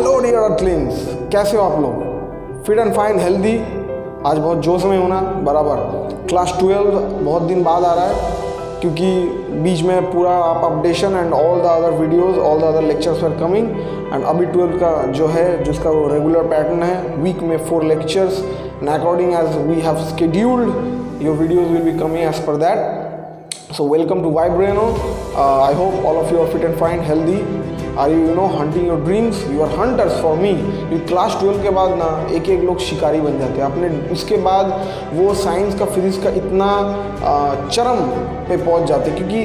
Hello dear Earthlings, कैसे हो आप लोग? Fit and fine, healthy. आज बहुत जोश में होना बराबर। क्लास 12 बहुत दिन बाद आ रहा है क्योंकि बीच में पूरा आप updation and all the other videos, all the other lectures are coming. And अभी 12 का जो है जिसका वो रेगुलर पैटर्न है, वीक में 4 lectures and according as we have scheduled your videos will be coming as per that. So welcome to Vibrano. I hope all of you are fit and fine, healthy. Are you hunting your dreams? You are hunters for me. ये class 12 के बाद ना एक एक लोग शिकारी बन जाते हैं अपने। उसके बाद वो साइंस का, फिजिक्स का इतना चरम पे पहुंच जाते हैं क्योंकि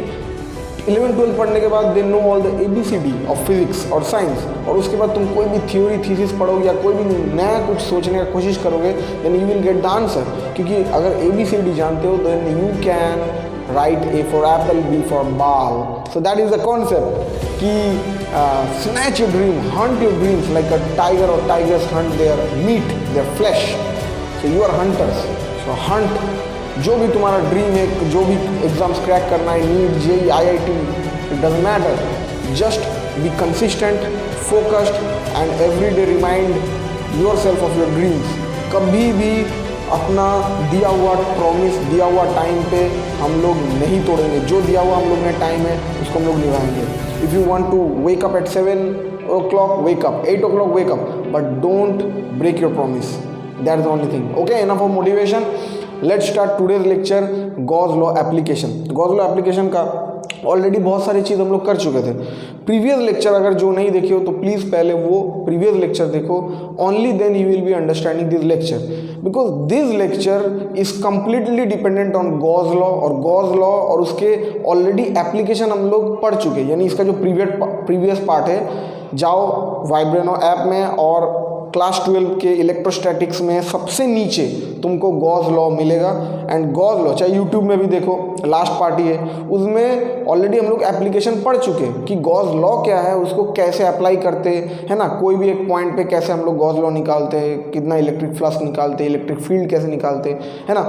11-12 पढ़ने के बाद they know all the ABCD of physics और साइंस। और उसके बाद तुम कोई भी थ्योरी थीसिस पढ़ोगे या कोई भी नया कुछ सोचने का कोशिश करोगे, then you will get the answer. क्योंकि अगर ABCD जानते हो then you can write A for apple, B for ball. So that is the concept कि snatch your dream, hunt your dreams like a tiger or tigers hunt their meat, their flesh. So you are hunters. So hunt जो भी तुम्हारा dream है, जो भी exams crack करना है, NEET, JEE, IIT, it doesn't matter. Just be consistent, focused and every day remind yourself of your dreams. कभी भी अपना दिया हुआ प्रॉमिस, दिया हुआ टाइम पे हम लोग नहीं तोड़ेंगे। जो दिया हुआ हम लोग ने टाइम है उसको हम लोग निभाएंगे। If you want to wake up at 7 o'clock, wake up 8 o'clock, wake up, but don't break your promise. That's the only thing. Okay, enough of motivation. Let's start today's lecture, Gauss law application. Gauss law application का already बहुत सारी चीज़ हम लोग कर चुके थे। Previous lecture अगर जो नहीं देखे हो तो प्लीज़ पहले वो प्रीवियस लेक्चर देखो। Only then you will be understanding this lecture, because this lecture is completely dependent on Gauss law. और गॉस लॉ और उसके ऑलरेडी एप्लीकेशन हम लोग पढ़ चुके हैं। यानी इसका जो प्रीवियस पार्ट है, जाओ वाइब्रेनो ऐप में और क्लास 12 के इलेक्ट्रोस्टैटिक्स में सबसे नीचे तुमको गॉस लॉ मिलेगा। एंड गॉस लॉ चाहे यूट्यूब में भी देखो, लास्ट पार्ट ही है, उसमें ऑलरेडी हम लोग एप्लीकेशन पढ़ चुके हैं कि गॉस लॉ क्या है, उसको कैसे अप्लाई करते हैं ना। कोई भी एक पॉइंट पे कैसे हम लोग गॉस लॉ निकालते हैं, कितना इलेक्ट्रिक फ्लक्स निकालते हैं, इलेक्ट्रिक फील्ड कैसे निकालते हैं, है ना।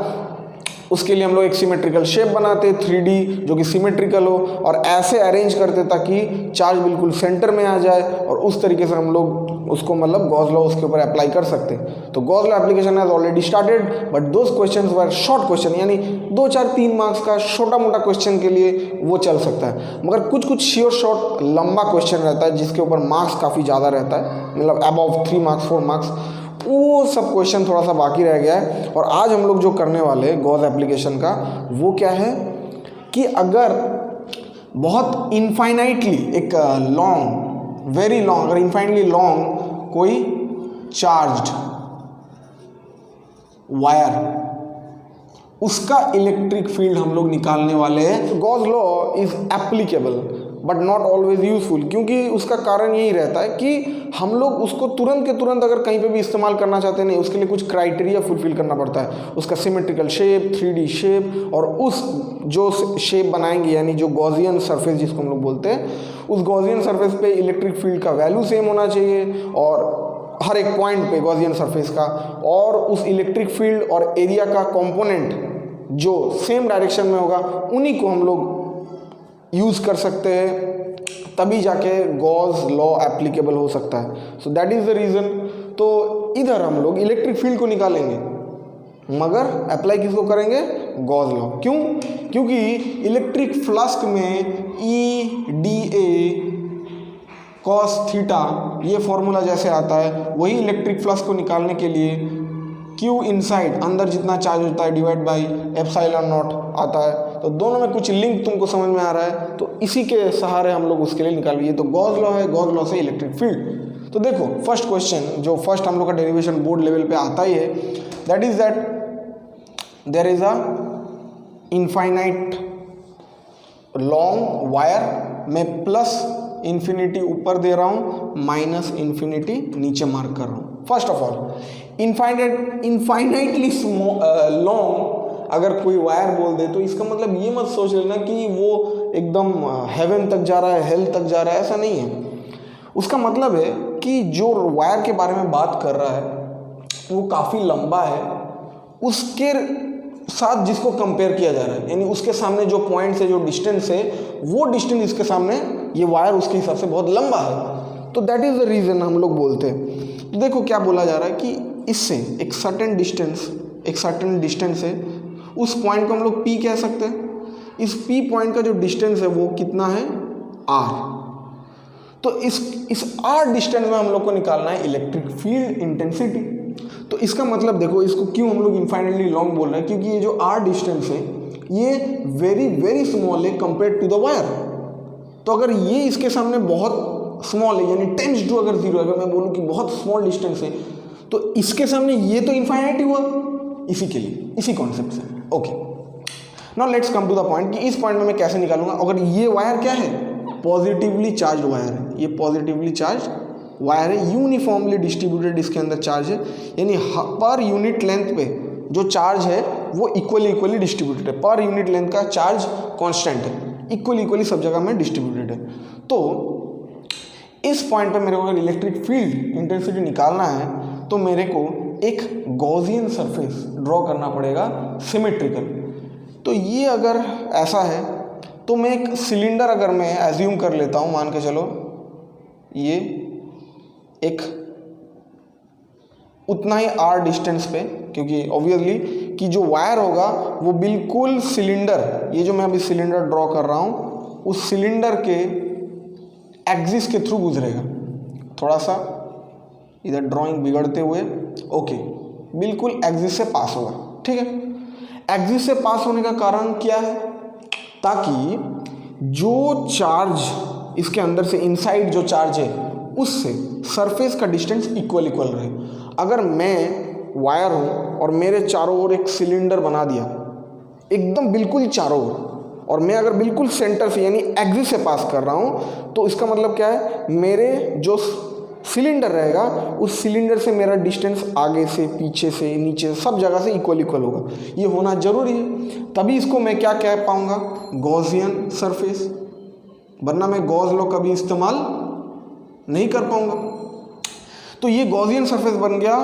उसके लिए हम लोग एक सिमेट्रिकल शेप बनाते 3D जो कि सिमेट्रिकल हो और ऐसे अरेंज करते ताकि चार्ज बिल्कुल सेंटर में आ जाए। और उस तरीके से हम लोग उसको मतलब गॉस लॉ उसके ऊपर अप्लाई कर सकते हैं। तो Gauss law application has already started, but those questions were short question, यानी 2, 4, 3 मार्क्स का छोटा मोटा क्वेश्चन के लिए वो चल सकता है। मगर कुछ श्योर शॉर्ट लंबा क्वेश्चन रहता है जिसके ऊपर मार्क्स काफ़ी ज़्यादा रहता है, मतलब अबव 3 मार्क्स 4 मार्क्स, वो सब क्वेश्चन थोड़ा सा बाकी रह गया है। और आज हम लोग जो करने वाले हैं गॉस एप्लीकेशन का वो क्या है कि अगर बहुत इनफाइनाइटली एक लॉन्ग, वेरी लॉन्ग, अगर इनफाइनाइटली लॉन्ग कोई चार्ज्ड वायर, उसका इलेक्ट्रिक फील्ड हम लोग निकालने वाले हैं। Gauss law is applicable but not always useful, क्योंकि उसका कारण यही रहता है कि हम लोग उसको तुरंत के तुरंत अगर कहीं पे भी इस्तेमाल करना चाहते नहीं, उसके लिए कुछ क्राइटेरिया फुलफिल करना पड़ता है। उसका सिमेट्रिकल शेप, 3D शेप, और उस जो शेप बनाएंगे यानी जो गॉसियन सरफेस जिसको हम लोग बोलते हैं, उस गॉसियन सरफेस पे इलेक्ट्रिक फील्ड का वैल्यू सेम होना चाहिए और हर एक पॉइंट पे गॉसियन सरफेस का, और उस इलेक्ट्रिक फील्ड और एरिया का कॉम्पोनेंट जो सेम डायरेक्शन में होगा उन्हीं को हम लोग यूज़ कर सकते हैं, तभी जाके गॉस लॉ एप्लीकेबल हो सकता है। So that is the reason. तो इधर हम लोग इलेक्ट्रिक फील्ड को निकालेंगे मगर अप्लाई किसको करेंगे? Gauss law. क्यों? क्योंकि इलेक्ट्रिक फ्लक्स में EDA cos थीटा ये फॉर्मूला जैसे आता है, वही इलेक्ट्रिक फ्लक्स को निकालने के लिए Q इनसाइड, अंदर जितना चार्ज होता है, डिवाइड बाई एप्सिलॉन नॉट आता है। तो दोनों में कुछ लिंक तुमको समझ में आ रहा है, तो इसी के सहारे हम लोग उसके लिए निकालिए। तो गॉस लॉ है, गॉस लॉ से इलेक्ट्रिक फील्ड। तो देखो फर्स्ट क्वेश्चन जो फर्स्ट हम लोग का डेरिवेशन बोर्ड लेवल पे आता ही है, that is that there is a infinite long wire में प्लस इन्फिनिटी ऊपर दे रहा हूँ, माइनस इन्फिनिटी नीचे मार्क कर रहा हूँ। First of all infinitely long अगर कोई वायर बोल दे तो इसका मतलब ये मत सोच लेना कि वो एकदम हेवन तक जा रहा है, हेल तक जा रहा है, ऐसा नहीं है। उसका मतलब है कि जो वायर के बारे में बात कर रहा है वो काफ़ी लंबा है, उसके साथ जिसको कंपेयर किया जा रहा है, यानी उसके सामने जो पॉइंट है, जो डिस्टेंस है, वो डिस्टेंस इसके सामने ये वायर उसके हिसाब से बहुत लंबा है। तो दैट इज़ द रीज़न हम लोग बोलते हैं। तो देखो क्या बोला जा रहा है कि इससे एक सर्टेन डिस्टेंस है, उस पॉइंट को हम लोग P कह सकते हैं। इस P पॉइंट का जो डिस्टेंस है वो कितना है, R। तो इस R डिस्टेंस में हम लोग को निकालना है इलेक्ट्रिक फील्ड इंटेंसिटी। तो इसका मतलब देखो, इसको क्यों हम लोग इनफाइनाइटली लॉन्ग बोल रहे हैं, क्योंकि ये जो R डिस्टेंस है ये वेरी वेरी स्मॉल है कंपेयर टू द वायर। तो अगर ये इसके सामने बहुत स्मॉल है, यानी टेंस टू अगर 0, अगर मैं बोलूँ कि बहुत स्मॉल डिस्टेंस है, तो इसके सामने ये तो इनफाइनाइट हुआ, इसी के लिए, इसी कॉन्सेप्ट से। Okay, now let's come to the point कि इस पॉइंट में मैं कैसे निकालूंगा। अगर ये वायर क्या है, पॉजिटिवली चार्ज वायर है, ये पॉजिटिवली चार्ज वायर है, यूनिफॉर्मली डिस्ट्रीब्यूटेड इसके अंदर चार्ज है, यानी पर यूनिट लेंथ पे जो चार्ज है वो इक्वली डिस्ट्रीब्यूटेड है। पर यूनिट लेंथ का चार्ज कांस्टेंट है, इक्वली सब जगह में डिस्ट्रीब्यूटेड है। तो इस पॉइंट पे मेरे को अगर इलेक्ट्रिक फील्ड इंटेंसिटी निकालना है तो मेरे को एक गॉसियन सरफेस ड्रॉ करना पड़ेगा, सिमेट्रिकल। तो ये अगर ऐसा है तो मैं एक सिलेंडर अगर मैं एज्यूम कर लेता हूँ, मान के चलो ये एक उतना ही R डिस्टेंस पे, क्योंकि ऑब्वियसली कि जो वायर होगा वो बिल्कुल सिलेंडर, ये जो मैं अभी सिलेंडर ड्रॉ कर रहा हूँ उस सिलेंडर के एक्सिस के थ्रू गुजरेगा। थोड़ा सा इधर ड्राइंग बिगड़ते हुए, ओके, बिल्कुल एक्सिस से पास होगा, ठीक है। एक्सिस से पास होने का कारण क्या है, ताकि जो चार्ज इसके अंदर से इनसाइड जो चार्ज है उससे सरफेस का डिस्टेंस इक्वल रहे। अगर मैं वायर हूँ और मेरे चारों ओर एक सिलेंडर बना दिया एकदम बिल्कुल चारों ओर, और मैं अगर बिल्कुल सेंटर से यानी एक्सिस से पास कर रहा हूँ, तो इसका मतलब क्या है, मेरे जो सिलेंडर रहेगा उस सिलेंडर से मेरा डिस्टेंस आगे से, पीछे से, नीचे से, सब जगह से इक्वल होगा। ये होना जरूरी है, तभी इसको मैं क्या कह पाऊँगा, गॉसियन सरफेस, वरना मैं गॉस लॉ कभी इस्तेमाल नहीं कर पाऊँगा। तो ये गॉसियन सरफेस बन गया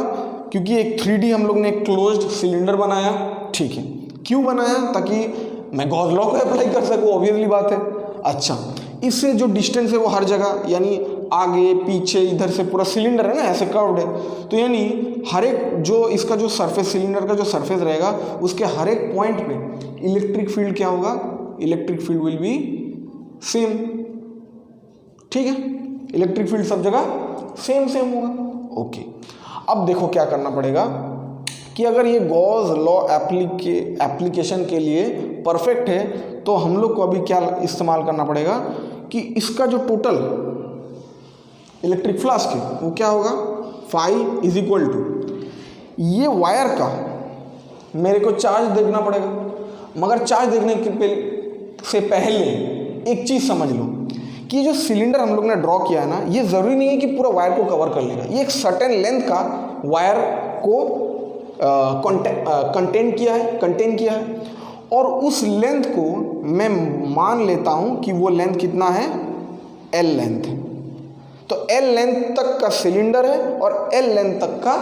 क्योंकि एक 3D हम लोग ने एक क्लोज्ड सिलेंडर बनाया, ठीक है। क्यों बनाया, ताकि मैं गॉस लॉ को अप्लाई कर सकूँ, ऑब्वियसली बात है। अच्छा, इससे जो डिस्टेंस है वो हर जगह, यानी आगे पीछे इधर से पूरा सिलेंडर है ना, ऐसे कर्व्ड है, तो यानी हर एक जो इसका जो सरफेस, सिलेंडर का जो सरफेस रहेगा उसके हर एक पॉइंट पे इलेक्ट्रिक फील्ड क्या होगा, electric field will be same, ठीक है। इलेक्ट्रिक फील्ड सब जगह सेम होगा, ओके। अब देखो क्या करना पड़ेगा कि अगर ये गॉस लॉ एप्लीकेशन के लिए परफेक्ट है तो हम लोग को अभी क्या इस्तेमाल करना पड़ेगा कि इसका जो टोटल इलेक्ट्रिक फ्लक्स है वो क्या होगा, फाई इज इक्वल टू ये वायर का मेरे को चार्ज देखना पड़ेगा। मगर चार्ज देखने से पहले एक चीज़ समझ लो कि जो सिलेंडर हम लोग ने ड्रॉ किया है ना, ये ज़रूरी नहीं है कि पूरा वायर को कवर कर लेगा। ये एक सर्टेन लेंथ का वायर को कंटेन किया है और उस लेंथ को मैं मान लेता हूँ कि वो लेंथ कितना है, L लेंथ। तो L लेंथ तक का सिलेंडर है और L लेंथ तक का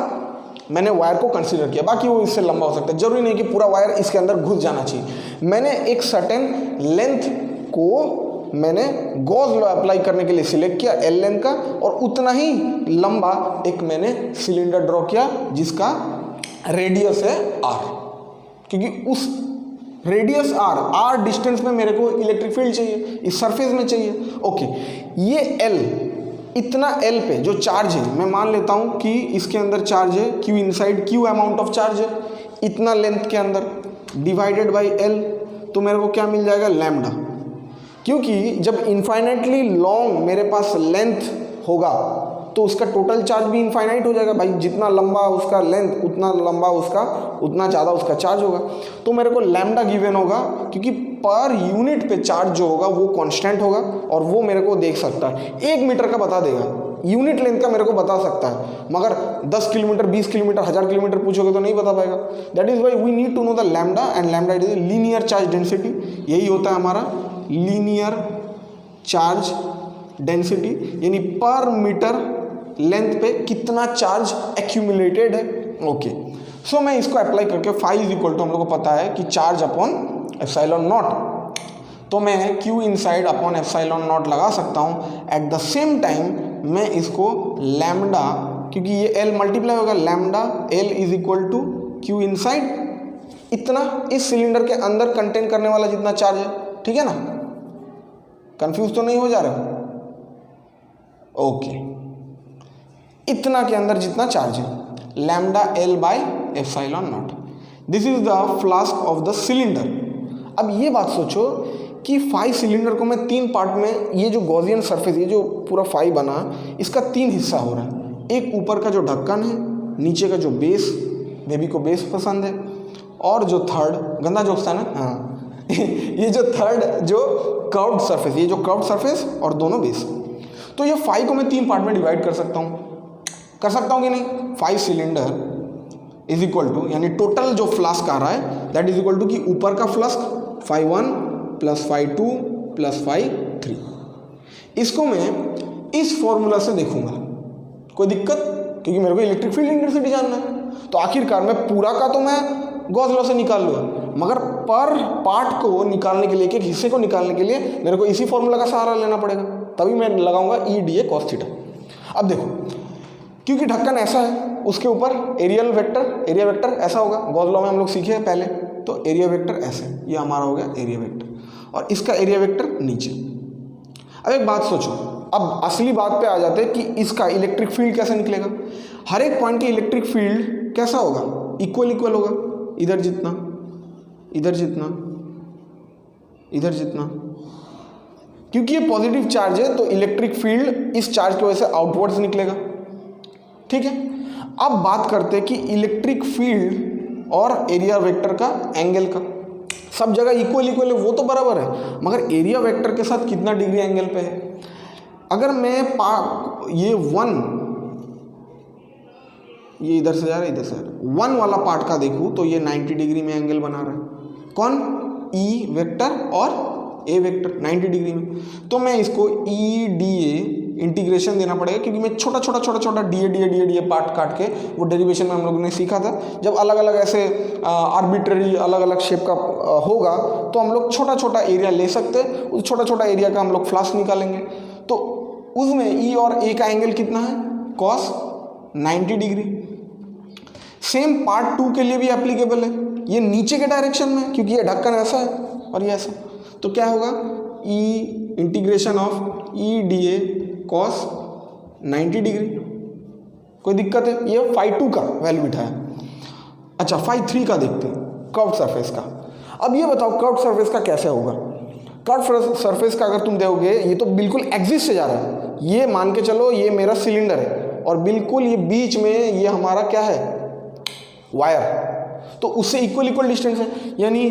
मैंने वायर को कंसीडर किया, बाकी वो इससे लंबा हो सकता है, जरूरी नहीं कि पूरा वायर इसके अंदर घुस जाना चाहिए। मैंने एक सर्टेन लेंथ को मैंने गॉस लॉ अप्लाई करने के लिए सिलेक्ट किया L लेंथ का, और उतना ही लंबा एक मैंने सिलेंडर ड्रॉ किया जिसका रेडियस है R, क्योंकि उस रेडियस R डिस्टेंस में मेरे को इलेक्ट्रिक फील्ड चाहिए, इस सरफेस में चाहिए, ओके। ये L, इतना L पे जो चार्ज है मैं मान लेता हूँ कि इसके अंदर चार्ज है Q inside, Q amount of charge है इतना लेंथ के अंदर, डिवाइडेड बाई L, तो मेरे को क्या मिल जाएगा, लैम्डा। क्योंकि जब इनफाइनाइटली लॉन्ग मेरे पास लेंथ होगा तो उसका टोटल चार्ज भी इनफाइनाइट हो जाएगा भाई, जितना लंबा उसका लेंथ उतना लंबा उसका उतना ज़्यादा उसका चार्ज होगा। तो मेरे को लैम्डा गिवन होगा क्योंकि पर यूनिट पे चार्ज जो होगा वो कांस्टेंट होगा, और वो मेरे को देख सकता है 1 मीटर का बता देगा, यूनिट लेंथ का मेरे को बता सकता है, मगर 10 किलोमीटर 20 किलोमीटर 1000 किलोमीटर पूछोगे तो नहीं बता पाएगा। That is why we need to know the lambda, and lambda it is linear charge density. यही होता है हमारा लीनियर चार्ज डेंसिटी, यानी पर मीटर लेंथ पे कितना चार्ज एक्यूमुलेटेड है, ओके। सो मैं इसको अप्लाई करके फाई इज इक्वल टू, हम लोग को पता है कि चार्ज अपॉन एप्सिलॉन नॉट, तो मैं Q inside upon epsilon not लगा सकता हूँ। एट द सेम टाइम मैं इसको लैम्डा, क्योंकि ये एल मल्टीप्लाई होगा, lambda L is equal to Q inside, इतना इस सिलेंडर के अंदर कंटेन करने वाला जितना चार्ज है, ठीक है ना, कंफ्यूज तो नहीं हो जा रहे? ओके, इतना के अंदर जितना चार्ज है, lambda L by epsilon not, this is the flask of the cylinder. अब ये बात सोचो कि 5 सिलेंडर को मैं 3 पार्ट में, ये जो गॉसियन सरफेस, ये जो पूरा 5 बना, इसका 3 हिस्सा हो रहा है। एक ऊपर का जो ढक्कन है, नीचे का जो बेस, बेबी को बेस पसंद है, और जो थर्ड, गंदा जोक्स था ना, हाँ ये जो थर्ड जो कर्व्ड सरफेस, ये जो कर्व्ड सरफेस और दोनों बेस। तो ये 5 को मैं 3 पार्ट में डिवाइड कर सकता हूँ कि नहीं? 5 सिलेंडर इज इक्वल टू, यानी टोटल जो फ्लास्क आ रहा है दैट इज इक्वल टू कि ऊपर का फ्लास्क 5 1 प्लस 5 2 प्लस 5 3। इसको मैं इस फॉर्मूला से देखूंगा, कोई दिक्कत? क्योंकि मेरे को इलेक्ट्रिक फील्ड इंटेंसिटी जानना है, तो आखिरकार मैं पूरा का तो मैं गॉस लॉ से निकाल लूँगा, मगर पर पार्ट को निकालने के लिए, एक हिस्से को निकालने के लिए मेरे को इसी फॉर्मूला का सहारा लेना पड़ेगा, तभी मैं लगाऊंगा ई डी ए कॉस थीटा। अब देखो, क्योंकि ढक्कन ऐसा है, उसके ऊपर एरिया वेक्टर ऐसा होगा, गॉस लॉ में हम लोग सीखे हैं पहले, तो एरिया वेक्टर ऐसे, ये हमारा हो गया एरिया वेक्टर, और इसका एरिया वेक्टर नीचे। अब एक बात सोचो, अब असली बात पे आ जाते हैं कि इसका इलेक्ट्रिक फील्ड कैसे निकलेगा। हर एक पॉइंट की इलेक्ट्रिक फील्ड कैसा होगा? इक्वल होगा, इधर जितना, इधर जितना, इधर जितना, क्योंकि ये पॉजिटिव चार्ज है तो इलेक्ट्रिक फील्ड इस चार्ज की वजह से आउटवर्ड्स निकलेगा, ठीक है। अब बात करते हैं कि इलेक्ट्रिक फील्ड और एरिया वेक्टर का एंगल का, सब जगह इक्वल है, वो तो बराबर है, मगर एरिया वेक्टर के साथ कितना डिग्री एंगल पे है। अगर मैं ये 1, ये इधर से जा रहा है, इधर से 1 वाला पार्ट का देखूँ तो ये 90 डिग्री में एंगल बना रहा है। कौन? ई वेक्टर और ए वेक्टर 90 डिग्री में। तो मैं इसको ई डी ए इंटीग्रेशन देना पड़ेगा, क्योंकि मैं छोटा डी ए पार्ट काट के, वो डेरिवेशन में हम लोगों ने सीखा था, जब अलग अलग ऐसे आर्बिट्ररी अलग अलग शेप का होगा तो हम लोग छोटा एरिया ले सकते हैं, उस छोटा एरिया का हम लोग फ्लास्क निकालेंगे। तो उसमें ई और ए का एंगल कितना है? Cos 90 degree. सेम पार्ट 2 के लिए भी एप्लीकेबल है, ये नीचे के डायरेक्शन में, क्योंकि ये ढक्कन ऐसा है और ये ऐसा, तो क्या होगा? E integration of E D A cos 90 degree. कोई दिक्कत है? ये φ2 का वैल्यू बिठाया। अच्छा, φ3 का देखते हैं, कर्व्ड सरफेस का। अब ये बताओ कर्व्ड सरफेस का कैसे होगा? कर्व्ड सरफेस का अगर तुम देखोगे, ये तो बिल्कुल एक्सिस से जा रहा है, ये मान के चलो ये मेरा सिलेंडर है और बिल्कुल ये बीच में ये हमारा क्या है? वायर, तो उससे इक्वल डिस्टेंस है, यानी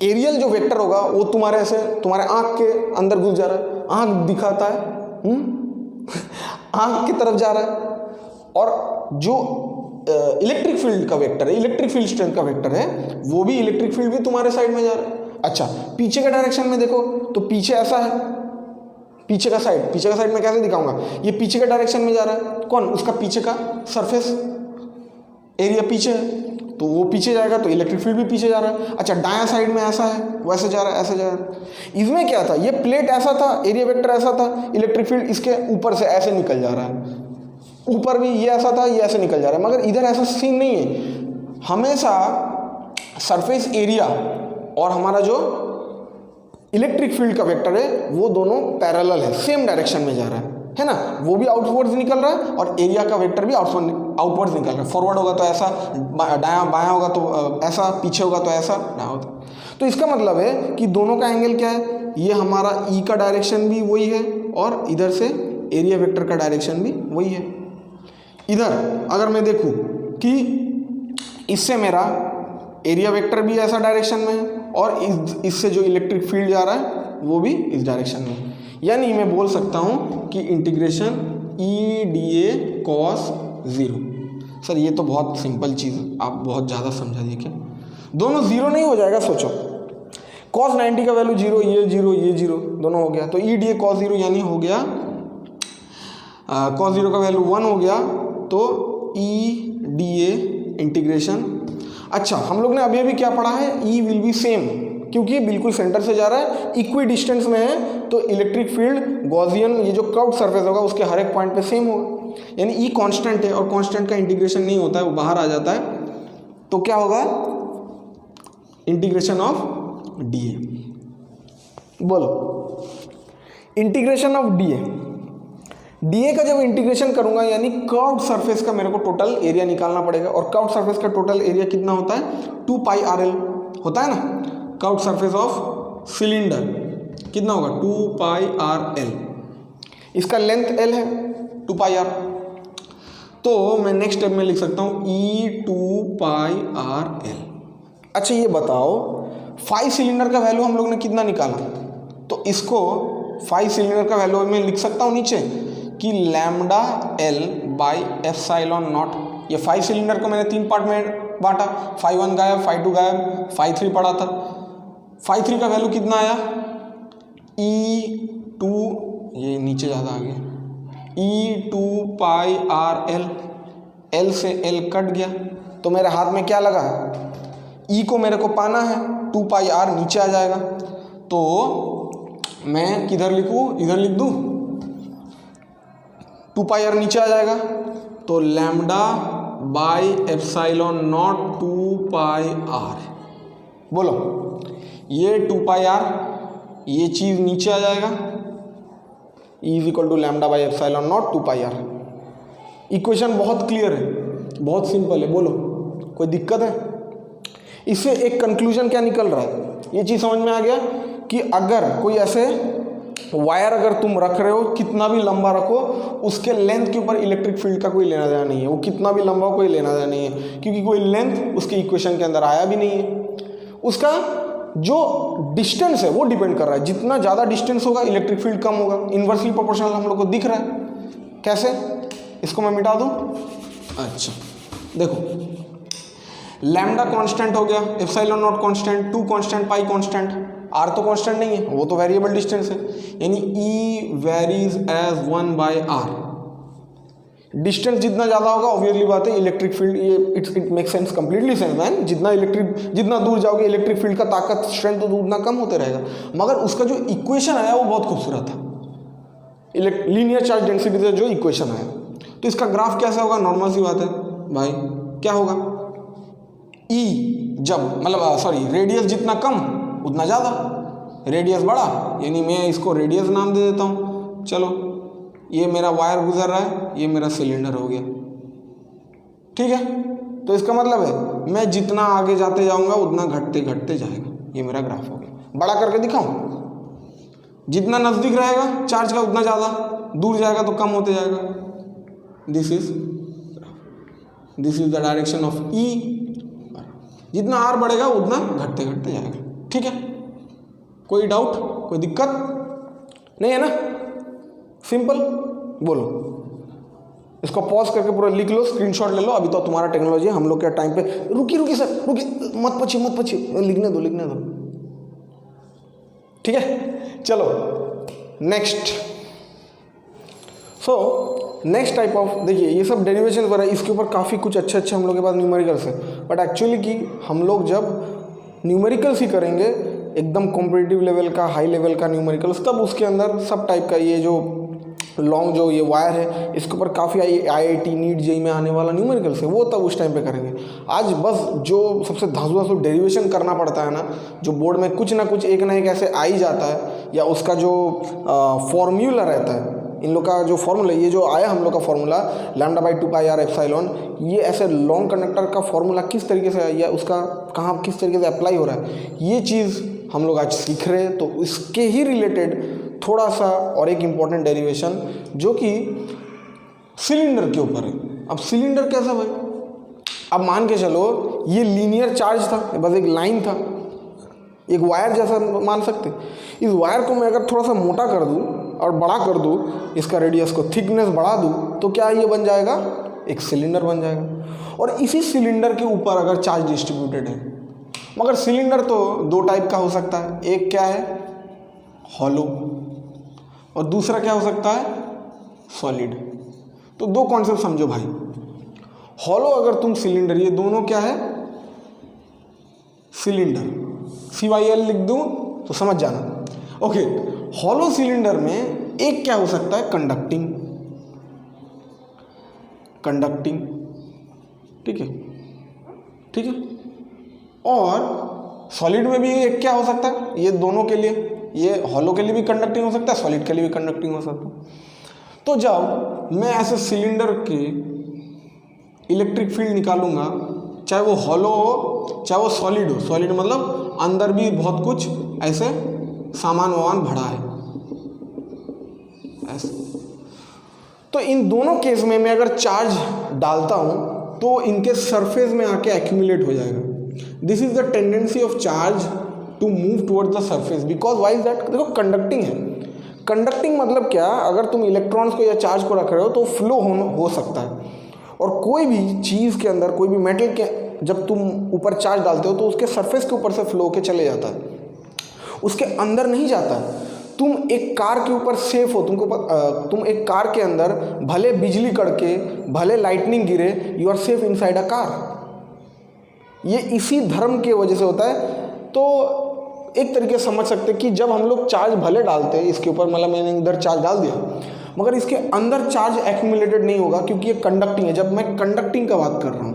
एरियल जो वेक्टर होगा वो तुम्हारे ऐसे तुम्हारे आंख के अंदर घुस जा रहा है, आंख दिखाता है, आंख की तरफ जा रहा है, और जो इलेक्ट्रिक फील्ड का वेक्टर है, इलेक्ट्रिक फील्ड स्ट्रेंथ का वेक्टर है, वो भी इलेक्ट्रिक फील्ड भी तुम्हारे साइड में जा रहा है। अच्छा, पीछे का डायरेक्शन में देखो तो पीछे ऐसा है, पीछे का साइड में कैसे दिखाऊंगा? ये पीछे का डायरेक्शन में जा रहा है, कौन? उसका पीछे का सरफेस एरिया पीछे है, तो वो पीछे जाएगा तो इलेक्ट्रिक फील्ड भी पीछे जा रहा है। अच्छा, दायां साइड में ऐसा है, वैसे जा रहा है, ऐसे जा रहा है। इसमें क्या था? ये प्लेट ऐसा था, एरिया वेक्टर ऐसा था, इलेक्ट्रिक फील्ड इसके ऊपर से ऐसे निकल जा रहा है, ऊपर भी ये ऐसा था, ये ऐसे निकल जा रहा है, मगर इधर ऐसा सीन नहीं है। हमेशा सरफेस एरिया और हमारा जो इलेक्ट्रिक फील्ड का वेक्टर है वो दोनों पैरेलल है, सेम डायरेक्शन में जा रहा है ना, वो भी आउटवर्ड्स निकल रहा है और एरिया का वेक्टर भी आउटवर्ड्स निकल रहा है। फॉरवर्ड होगा तो ऐसा, दायां बायां होगा तो ऐसा, पीछे होगा तो ऐसा, दायां होगा। तो इसका मतलब है कि दोनों का एंगल क्या है? ये हमारा ई का डायरेक्शन भी वही है और इधर से एरिया वेक्टर का डायरेक्शन भी वही है। इधर अगर मैं देखूँ कि इससे मेरा एरिया वेक्टर भी ऐसा डायरेक्शन में है और इससे जो इलेक्ट्रिक फील्ड जा रहा है वो भी इस डायरेक्शन में, यानी मैं बोल सकता हूँ कि integration E D A cos 0। Sir ये तो बहुत सिंपल चीज़ है, आप बहुत ज़्यादा समझा दिए क्या? दोनों 0 नहीं हो जाएगा? सोचो, कॉस 90 का वैल्यू 0, ये 0, ये 0, दोनों हो गया, तो ई डी ए कॉस 0 यानी हो गया कॉस 0 का वैल्यू 1 हो गया, तो ई डी ए इंटीग्रेशन। अच्छा, हम लोग ने अभी अभी क्या पढ़ा है? ई विल बी सेम, क्योंकि बिल्कुल सेंटर से जा रहा है, इक्वी डिस्टेंस में है, तो इलेक्ट्रिक फील्ड गॉसियन ये जो कर्व्ड सरफेस होगा उसके हर एक पॉइंट पे सेम होगा। यानी ई कांस्टेंट है और कांस्टेंट का इंटीग्रेशन नहीं होता है, वो बाहर आ जाता है, तो क्या होगा इंटीग्रेशन ऑफ डी ए। बोलो integration of D A. D A का जब इंटीग्रेशन करूंगा यानी कर्व्ड सरफेस का मेरे को टोटल एरिया निकालना पड़ेगा, और कर्व्ड सरफेस का टोटल एरिया कितना होता है 2 पाई आर एल होता है ना। कर्व्ड सरफेस ऑफ सिलेंडर कितना होगा 2 पाई आर एल, इसका लेंथ एल है 2 पाई आर, तो मैं नेक्स्ट स्टेप में लिख सकता हूं ई 2 पाई आर एल। अच्छा ये बताओ 5 सिलेंडर का वैल्यू हम लोग ने कितना निकाला, तो इसको 5 सिलेंडर का वैल्यू मैं लिख सकता हूँ नीचे कि lambda L by epsilon not. ये 5 सिलेंडर को मैंने 3 पार्ट में बांटा, 5.1 गायब, 5.2 गायब, 5.3 पड़ा था। 5.3 का वैल्यू कितना आया E2, ये नीचे ज़्यादा आ गया, E2 पाई आर एल, एल से एल कट गया, तो मेरे हाथ में क्या लगा, E को मेरे को पाना है, 2 पाई आर नीचे आ जाएगा, तो मैं किधर लिखूँ, इधर लिख दूँ, 2 पाई आर नीचे आ जाएगा, तो lambda by epsilon not 2 pi r. बोलो ये 2 पाई आर, ये चीज़ नीचे आ जाएगा, E is equal to lambda by epsilon not 2 pi r. Equation बहुत क्लियर है, बहुत सिंपल है। बोलो कोई दिक्कत है? इससे एक कंक्लूजन क्या निकल रहा है, ये चीज़ समझ में आ गया कि अगर कोई ऐसे वायर अगर तुम रख रहे हो, कितना भी लंबा रखो, उसके लेंथ के ऊपर इलेक्ट्रिक फील्ड का कोई लेना देना नहीं है। वो कितना भी लंबा हो कोई लेना देना नहीं है, क्योंकि कोई लेंथ उसके इक्वेशन के अंदर आया भी नहीं है। उसका जो डिस्टेंस है वो डिपेंड कर रहा है, जितना ज़्यादा डिस्टेंस होगा इलेक्ट्रिक फील्ड कम होगा। इन्वर्सली प्रोपोर्शनल हम लोग को दिख रहा है। कैसे, इसको मैं मिटा दूँ। अच्छा देखो, लैम्डा कांस्टेंट हो गया, epsilon not constant, 2 constant, pi constant, R तो कांस्टेंट नहीं है, वो तो वेरिएबल डिस्टेंस है, यानी E varies as 1 by R. Distance जितना ज़्यादा होगा ऑब्वियसली बात है इलेक्ट्रिक फील्ड, ये it make sense, completely sense man. जितना दूर जाओगे इलेक्ट्रिक फील्ड का ताकत स्ट्रेंथ तो उतना कम होते रहेगा। मगर उसका जो इक्वेशन आया वो बहुत खूबसूरत था, लीनियर चार्ज डेंसिटी से जो इक्वेशन आया। तो इसका ग्राफ कैसा होगा, नॉर्मल सी बात है भाई, क्या होगा, ई जब मतलब सॉरी रेडियस जितना कम उतना ज़्यादा, रेडियस बड़ा यानी मैं इसको रेडियस नाम दे देता हूँ। चलो ये मेरा वायर गुजर रहा है, ये मेरा सिलेंडर हो गया, ठीक है। तो इसका मतलब है मैं जितना आगे जाते जाऊँगा उतना घटते घटते जाएगा। ये मेरा ग्राफ हो गया। बड़ा करके दिखाऊँ, जितना नज़दीक रहेगा चार्ज का उतना ज़्यादा, दूर जाएगा तो कम होते जाएगा। This is the direction of E. जितना आर बढ़ेगा उतना घटते घटते जाएगा, ठीक है। कोई डाउट, कोई दिक्कत नहीं है ना, सिंपल। बोलो इसको पॉज करके पूरा लिख लो, स्क्रीनशॉट ले लो। अभी तो तुम्हारा टेक्नोलॉजी है, हम लोग के टाइम पे रुकी सर, रुकी, मत पछिए, लिखने दो, ठीक है। चलो नेक्स्ट। नेक्स्ट टाइप ऑफ, देखिए ये सब डेरिवेशन वगैरह, इसके ऊपर काफ़ी कुछ अच्छे हम लोग के पास न्यूमेरिकल्स है। बट एक्चुअली कि हम लोग जब न्यूमेरिकल्स ही करेंगे एकदम कॉम्पिटिटिव लेवल का, हाई लेवल का न्यूमेरिकल्स, तब उसके अंदर सब टाइप का ये जो लॉन्ग जो ये वायर है इसके ऊपर काफ़ी IIT नीट जेई में आने वाला न्यूमेरिकल्स है, वो तब उस टाइम पे करेंगे। आज बस जो सबसे धांसू डेरिवेशन करना पड़ता है ना, जो बोर्ड में कुछ ना कुछ एक ना एक ऐसे आ ही जाता है, या उसका जो फॉर्मूला रहता है, इन लोग का जो फॉर्मूला, ये जो आया हम लोग का formula lambda by 2 pi r epsilon, ये ऐसे लॉन्ग कंडक्टर का फॉर्मूला किस तरीके से है या उसका कहाँ किस तरीके से अप्लाई हो रहा है, ये चीज़ हम लोग आज सीख रहे हैं। तो इसके ही रिलेटेड थोड़ा सा और एक इम्पॉर्टेंट डेरिवेशन जो कि सिलेंडर के ऊपर है। अब सिलेंडर कैसा भाई, अब मान के चलो ये लीनियर चार्ज था, बस एक लाइन था, एक वायर जैसा मान सकते। इस वायर को मैं अगर थोड़ा सा मोटा कर दूं और बड़ा कर दूं, इसका रेडियस को थिकनेस बढ़ा दूं, तो क्या ये बन जाएगा, एक सिलेंडर बन जाएगा। और इसी सिलेंडर के ऊपर अगर चार्ज डिस्ट्रीब्यूटेड है, मगर सिलेंडर तो 2 टाइप का हो सकता है, एक क्या है हॉलो और दूसरा क्या हो सकता है सॉलिड। तो 2 कॉन्सेप्ट समझो भाई। हॉलो अगर तुम सिलेंडर, ये दोनों क्या है सिलेंडर, CYL लिख दूँ तो समझ जाना। ओके, हॉलो सिलेंडर में एक क्या हो सकता है, कंडक्टिंग, ठीक है, ठीक है। और सॉलिड में भी एक क्या हो सकता है, ये दोनों के लिए, ये हॉलो के लिए भी कंडक्टिंग हो सकता है, सॉलिड के लिए भी कंडक्टिंग हो सकता है। तो जब मैं ऐसे सिलेंडर के इलेक्ट्रिक फील्ड निकालूंगा, चाहे वो हॉलो हो चाहे वो सॉलिड हो, सॉलिड मतलब अंदर भी बहुत कुछ ऐसे सामान वामान भरा है ऐसे, तो इन दोनों केस में मैं अगर चार्ज डालता हूं तो इनके सरफेस में आके एक्यूमुलेट हो जाएगा। This is the tendency of charge to move towards the surface, because why is that, देखो कंडक्टिंग है। कंडक्टिंग मतलब क्या, अगर तुम इलेक्ट्रॉन्स को या चार्ज को रख रहे हो तो फ्लो हो सकता है। और कोई भी चीज़ के अंदर, कोई भी मेटल के, जब तुम ऊपर चार्ज डालते हो तो उसके सरफेस के ऊपर से फ्लो होके चले जाता है, उसके अंदर नहीं जाता है। तुम एक कार के ऊपर सेफ हो, तुम एक कार के अंदर भले बिजली कड़के, भले लाइटनिंग गिरे, you are safe inside a car. ये इसी धर्म की वजह से होता है। तो एक तरीके से समझ सकते हैं कि जब हम लोग चार्ज भले डालते हैं इसके ऊपर, मतलब मैंने इधर चार्ज डाल दिया, मगर इसके अंदर चार्ज एक्यूमुलेटेड नहीं होगा क्योंकि ये कंडक्टिंग है। जब मैं कंडक्टिंग का बात कर रहा हूँ,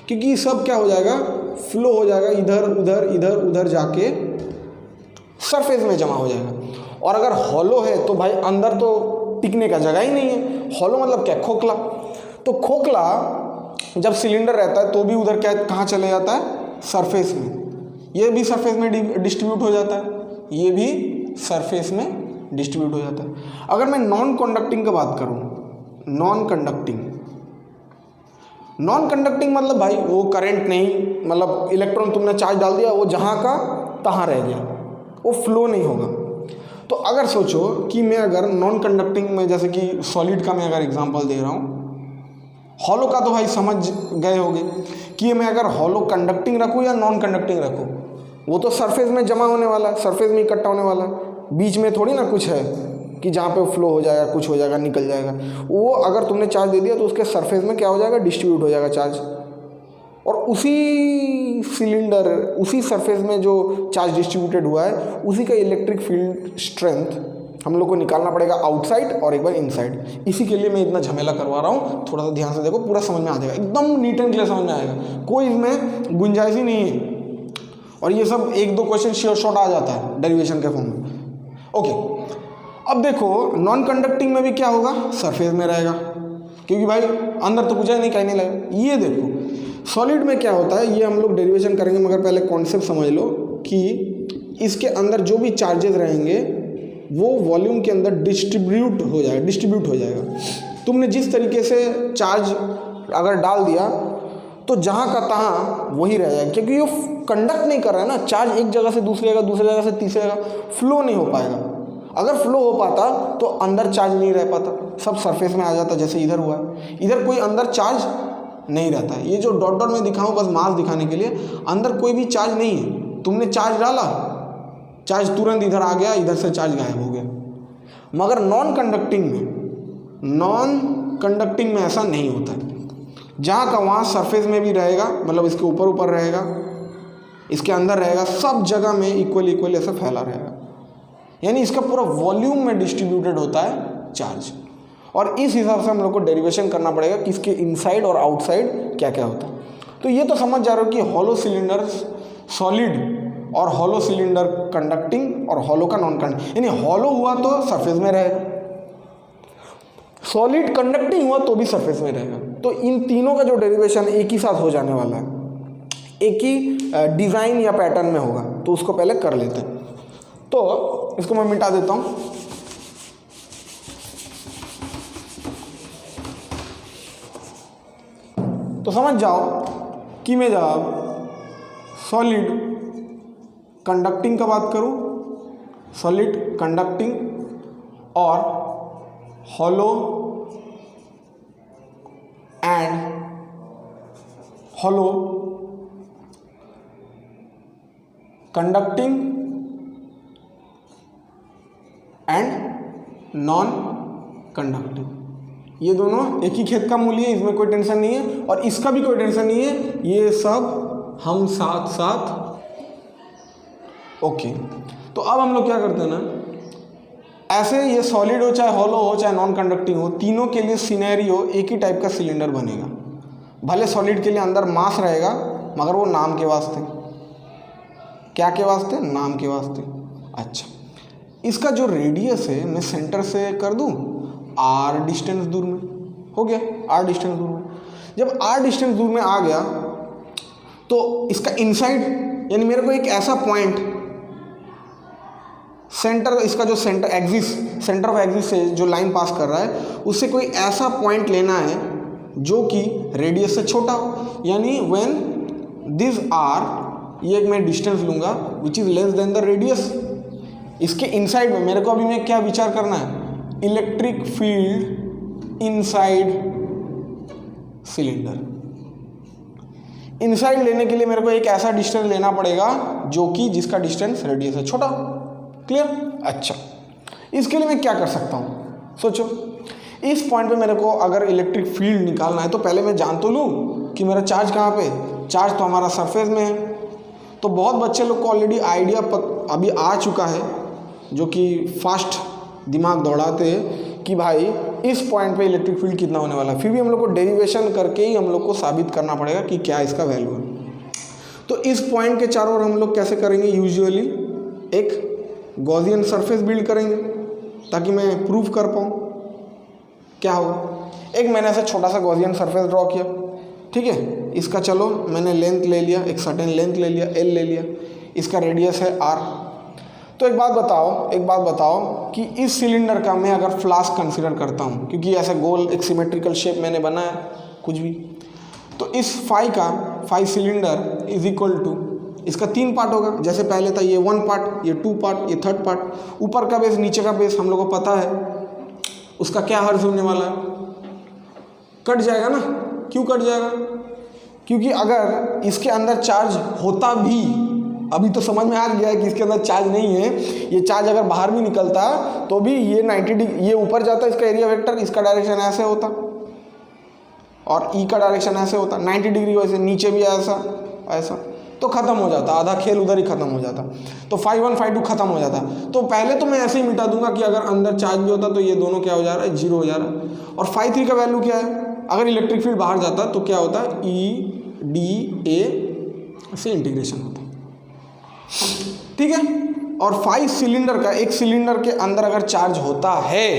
क्योंकि ये सब क्या हो जाएगा, फ्लो हो जाएगा, इधर उधर इधर उधर जाके सरफेस में जमा हो जाएगा। और अगर हॉलो है तो भाई अंदर तो टिकने का जगह ही नहीं है। हॉलो मतलब क्या, खोखला। तो खोखला जब सिलेंडर रहता है तो भी उधर क्या, कहाँ चले जाता है, सरफेस में। ये भी सरफेस में डिस्ट्रीब्यूट हो जाता है, ये भी सरफेस में डिस्ट्रीब्यूट हो जाता है। अगर मैं नॉन कंडक्टिंग की बात करूं, नॉन कंडक्टिंग मतलब भाई वो करंट नहीं, मतलब इलेक्ट्रॉन तुमने चार्ज डाल दिया, वो जहां का तहां रह गया, वो फ्लो नहीं होगा। तो अगर सोचो कि मैं अगर नॉन कंडक्टिंग में, जैसे कि सॉलिड का मैं अगर एग्जांपल दे रहा हूँ, हॉलो का तो भाई समझ गए होंगे कि मैं अगर हॉलो कंडक्टिंग रखूँ या नॉन कंडक्टिंग रखूँ, वो तो सरफेस में जमा होने वाला है, सरफेस में इकट्ठा होने वाला है, बीच में थोड़ी ना कुछ है कि जहाँ पे फ्लो हो जाएगा, कुछ हो जाएगा, निकल जाएगा। वो अगर तुमने चार्ज दे दिया तो उसके सरफेस में क्या हो जाएगा, डिस्ट्रीब्यूट हो जाएगा चार्ज। और उसी सिलेंडर, उसी सरफेस में जो चार्ज डिस्ट्रीब्यूटेड हुआ है, उसी का इलेक्ट्रिक फील्ड स्ट्रेंथ हम लोग को निकालना पड़ेगा आउटसाइड और एक बार इनसाइड। इसी के लिए मैं इतना झमेला करवा रहा हूँ, थोड़ा सा ध्यान से देखो, पूरा समझ में आ जाएगा, एकदम नीट एंड क्लियर समझ में आएगा, कोई इसमें गुंजाइश ही नहीं है। और ये सब एक दो क्वेश्चन श्योर शॉर्ट आ जाता है डेरिवेशन के फॉर्म में। ओके, अब देखो नॉन कंडक्टिंग में भी क्या होगा, सरफेस में रहेगा, क्योंकि भाई अंदर तो कुछ है नहीं, कहीं नहीं लगेगा। ये देखो सॉलिड में क्या होता है, ये हम लोग डेरिवेशन करेंगे, मगर पहले कॉन्सेप्ट समझ लो कि इसके अंदर जो भी चार्जेस रहेंगे वो वॉल्यूम के अंदर डिस्ट्रीब्यूट हो जाएगा। तुमने जिस तरीके से चार्ज अगर डाल दिया तो जहाँ का तहाँ वही रह जाएगा, क्योंकि ये कंडक्ट नहीं कर रहा है ना, चार्ज एक जगह से दूसरी जगह से तीसरी जगह फ्लो नहीं हो पाएगा। अगर फ्लो हो पाता तो अंदर चार्ज नहीं रह पाता, सब सरफेस में आ जाता, जैसे इधर हुआ है। इधर कोई अंदर चार्ज नहीं रहता है, ये जो डॉट डॉट में दिखाऊं बस मास दिखाने के लिए, अंदर कोई भी चार्ज नहीं है। तुमने चार्ज डाला, चार्ज तुरंत इधर आ गया, इधर से चार्ज गायब हो गया। मगर नॉन कंडक्टिंग में ऐसा नहीं होता है, जहाँ का वहाँ सरफेस में भी रहेगा, मतलब इसके ऊपर रहेगा, इसके अंदर रहेगा, सब जगह में इक्वल ऐसा फैला रहेगा। यानी इसका पूरा वॉल्यूम में डिस्ट्रीब्यूटेड होता है चार्ज। और इस हिसाब से हम लोग को डेरिवेशन करना पड़ेगा कि इसके इनसाइड और आउटसाइड क्या क्या होता है। तो ये तो समझ जा रहे हो कि हॉलो सिलेंडर सॉलिड और हॉलो सिलेंडर कंडक्टिंग और हॉलो का नॉन कंडक्टिंग, यानी हॉलो हुआ तो सरफेस में रहेगा, सॉलिड कंडक्टिंग हुआ तो भी सरफेस में रहेगा। तो इन तीनों का जो डेरिवेशन एक ही साथ हो जाने वाला है, एक ही डिज़ाइन या पैटर्न में होगा, तो उसको पहले कर लेते हैं। तो इसको मैं मिटा देता हूँ। तो समझ जाओ कि मैं जब सॉलिड कंडक्टिंग का बात करूँ, सॉलिड कंडक्टिंग और hollow and hollow conducting and non conducting, ये दोनों एक ही खेत का मूल्य है, इसमें कोई टेंशन नहीं है और इसका भी कोई टेंशन नहीं है। ये सब हम साथ साथ ओके, तो अब हम लोग क्या करते हैं ना, ऐसे ये सॉलिड हो चाहे हॉलो हो चाहे नॉन कंडक्टिंग हो, तीनों के लिए सिनेरियो एक ही टाइप का सिलेंडर बनेगा। भले सॉलिड के लिए अंदर मास रहेगा मगर वो नाम के वास्ते, क्या के वास्ते, नाम के वास्ते। अच्छा, इसका जो रेडियस है मैं सेंटर से कर दूं r डिस्टेंस दूर में, हो गया r डिस्टेंस दूर में। जब r डिस्टेंस दूर में आ गया तो इसका इनसाइड, यानी मेरे को एक ऐसा पॉइंट सेंटर, इसका जो centre axis, centre of axis से जो लाइन पास कर रहा है उससे कोई ऐसा पॉइंट लेना है जो कि रेडियस से छोटा हो, यानी व्हेन दिस r, ये एक मैं डिस्टेंस लूंगा which is less than the radius. इसके इनसाइड में मेरे को अभी में क्या विचार करना है, electric field inside cylinder. Inside लेने के लिए मेरे को एक ऐसा डिस्टेंस लेना पड़ेगा जो कि जिसका डिस्टेंस रेडियस से छोटा हो। क्लियर? अच्छा, इसके लिए मैं क्या कर सकता हूँ, सोचो। इस पॉइंट पे मेरे को अगर इलेक्ट्रिक फील्ड निकालना है तो पहले मैं जान तो लूँ कि मेरा चार्ज कहाँ पे, चार्ज तो हमारा सरफेस में है। तो बहुत बच्चे लोग को ऑलरेडी आइडिया अभी आ चुका है, जो कि फास्ट दिमाग दौड़ाते हैं कि भाई इस पॉइंट पे इलेक्ट्रिक फील्ड कितना होने वाला है। फिर भी हम लोग को डेरिवेशन करके ही हम लोग को साबित करना पड़ेगा कि क्या इसका वैल्यू है। तो इस पॉइंट के चारों ओर हम लोग कैसे करेंगे, यूजुअली एक गॉसियन सरफेस बिल्ड करेंगे ताकि मैं प्रूफ कर पाऊँ। क्या होगा, एक मैंने ऐसा छोटा सा गॉसियन सरफेस ड्रॉ किया, ठीक है। इसका चलो मैंने लेंथ ले लिया, एक सर्टेन लेंथ ले लिया, एल ले लिया, इसका रेडियस है आर। तो एक बात बताओ कि इस सिलेंडर का मैं अगर फ्लास्क कंसीडर करता हूँ, क्योंकि ऐसा गोल एक सिमेट्रिकल शेप मैंने बनाया कुछ भी, तो इस phi cylinder is equal to, इसका 3 पार्ट होगा। जैसे पहले था ये 1 पार्ट, ये 2 पार्ट, ये 3rd पार्ट। ऊपर का बेस नीचे का बेस हम लोग को पता है उसका क्या हर्ज होने वाला है, कट जाएगा ना। क्यों कट जाएगा, क्योंकि अगर इसके अंदर चार्ज होता भी, अभी तो समझ में आ गया है कि इसके अंदर चार्ज नहीं है, ये चार्ज अगर बाहर भी निकलता तो भी ये 90 डिग्री, ये ऊपर जाता, इसका एरिया वेक्टर, इसका डायरेक्शन ऐसे होता और ई का डायरेक्शन ऐसे होता, 90 डिग्री वैसे, नीचे भी ऐसा तो खत्म हो जाता, आधा खेल उधर ही खत्म हो जाता। तो φ1 φ2 खत्म हो जाता। तो पहले तो मैं ऐसे ही मिटा दूंगा कि अगर अंदर चार्ज भी होता तो ये दोनों क्या हो जा रहा है, 0 हो जा रहा है। और φ3 का वैल्यू क्या है, अगर इलेक्ट्रिक फील्ड बाहर जाता तो क्या होता, ई डी ए से इंटीग्रेशन होता, ठीक है। और फाई सिलेंडर का, एक सिलेंडर के अंदर अगर चार्ज होता है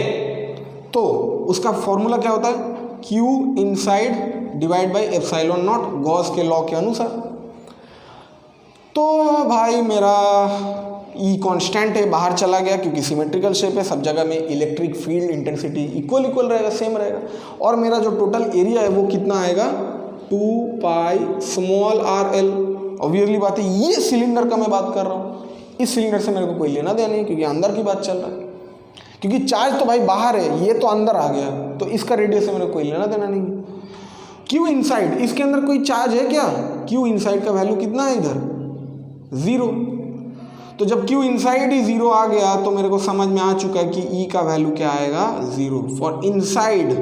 तो उसका फॉर्मूला क्या होता है, Q inside divide by epsilon not, Gauss के लॉ के अनुसार। तो भाई मेरा E कांस्टेंट है, बाहर चला गया क्योंकि सिमेट्रिकल शेप है, सब जगह में इलेक्ट्रिक फील्ड इंटेंसिटी इक्वल रहेगा, सेम रहेगा। और मेरा जो टोटल एरिया है वो कितना आएगा, 2 pi small R L. Obviously बात है, ये सिलेंडर का मैं बात कर रहा हूँ, इस सिलेंडर से मेरे को कोई लेना देना नहीं क्योंकि अंदर की बात चल रहा है। क्योंकि चार्ज तो भाई बाहर है, ये तो अंदर आ गया, तो इसका रेडियस से मेरे को कोई लेना देना नहीं। क्यू इनसाइड, इसके अंदर कोई चार्ज है क्या, क्यू इनसाइड का वैल्यू कितना है इधर, 0। तो जब क्यू इनसाइड ही 0 आ गया तो मेरे को समझ में आ चुका है कि ई का वैल्यू क्या आएगा, 0। For inside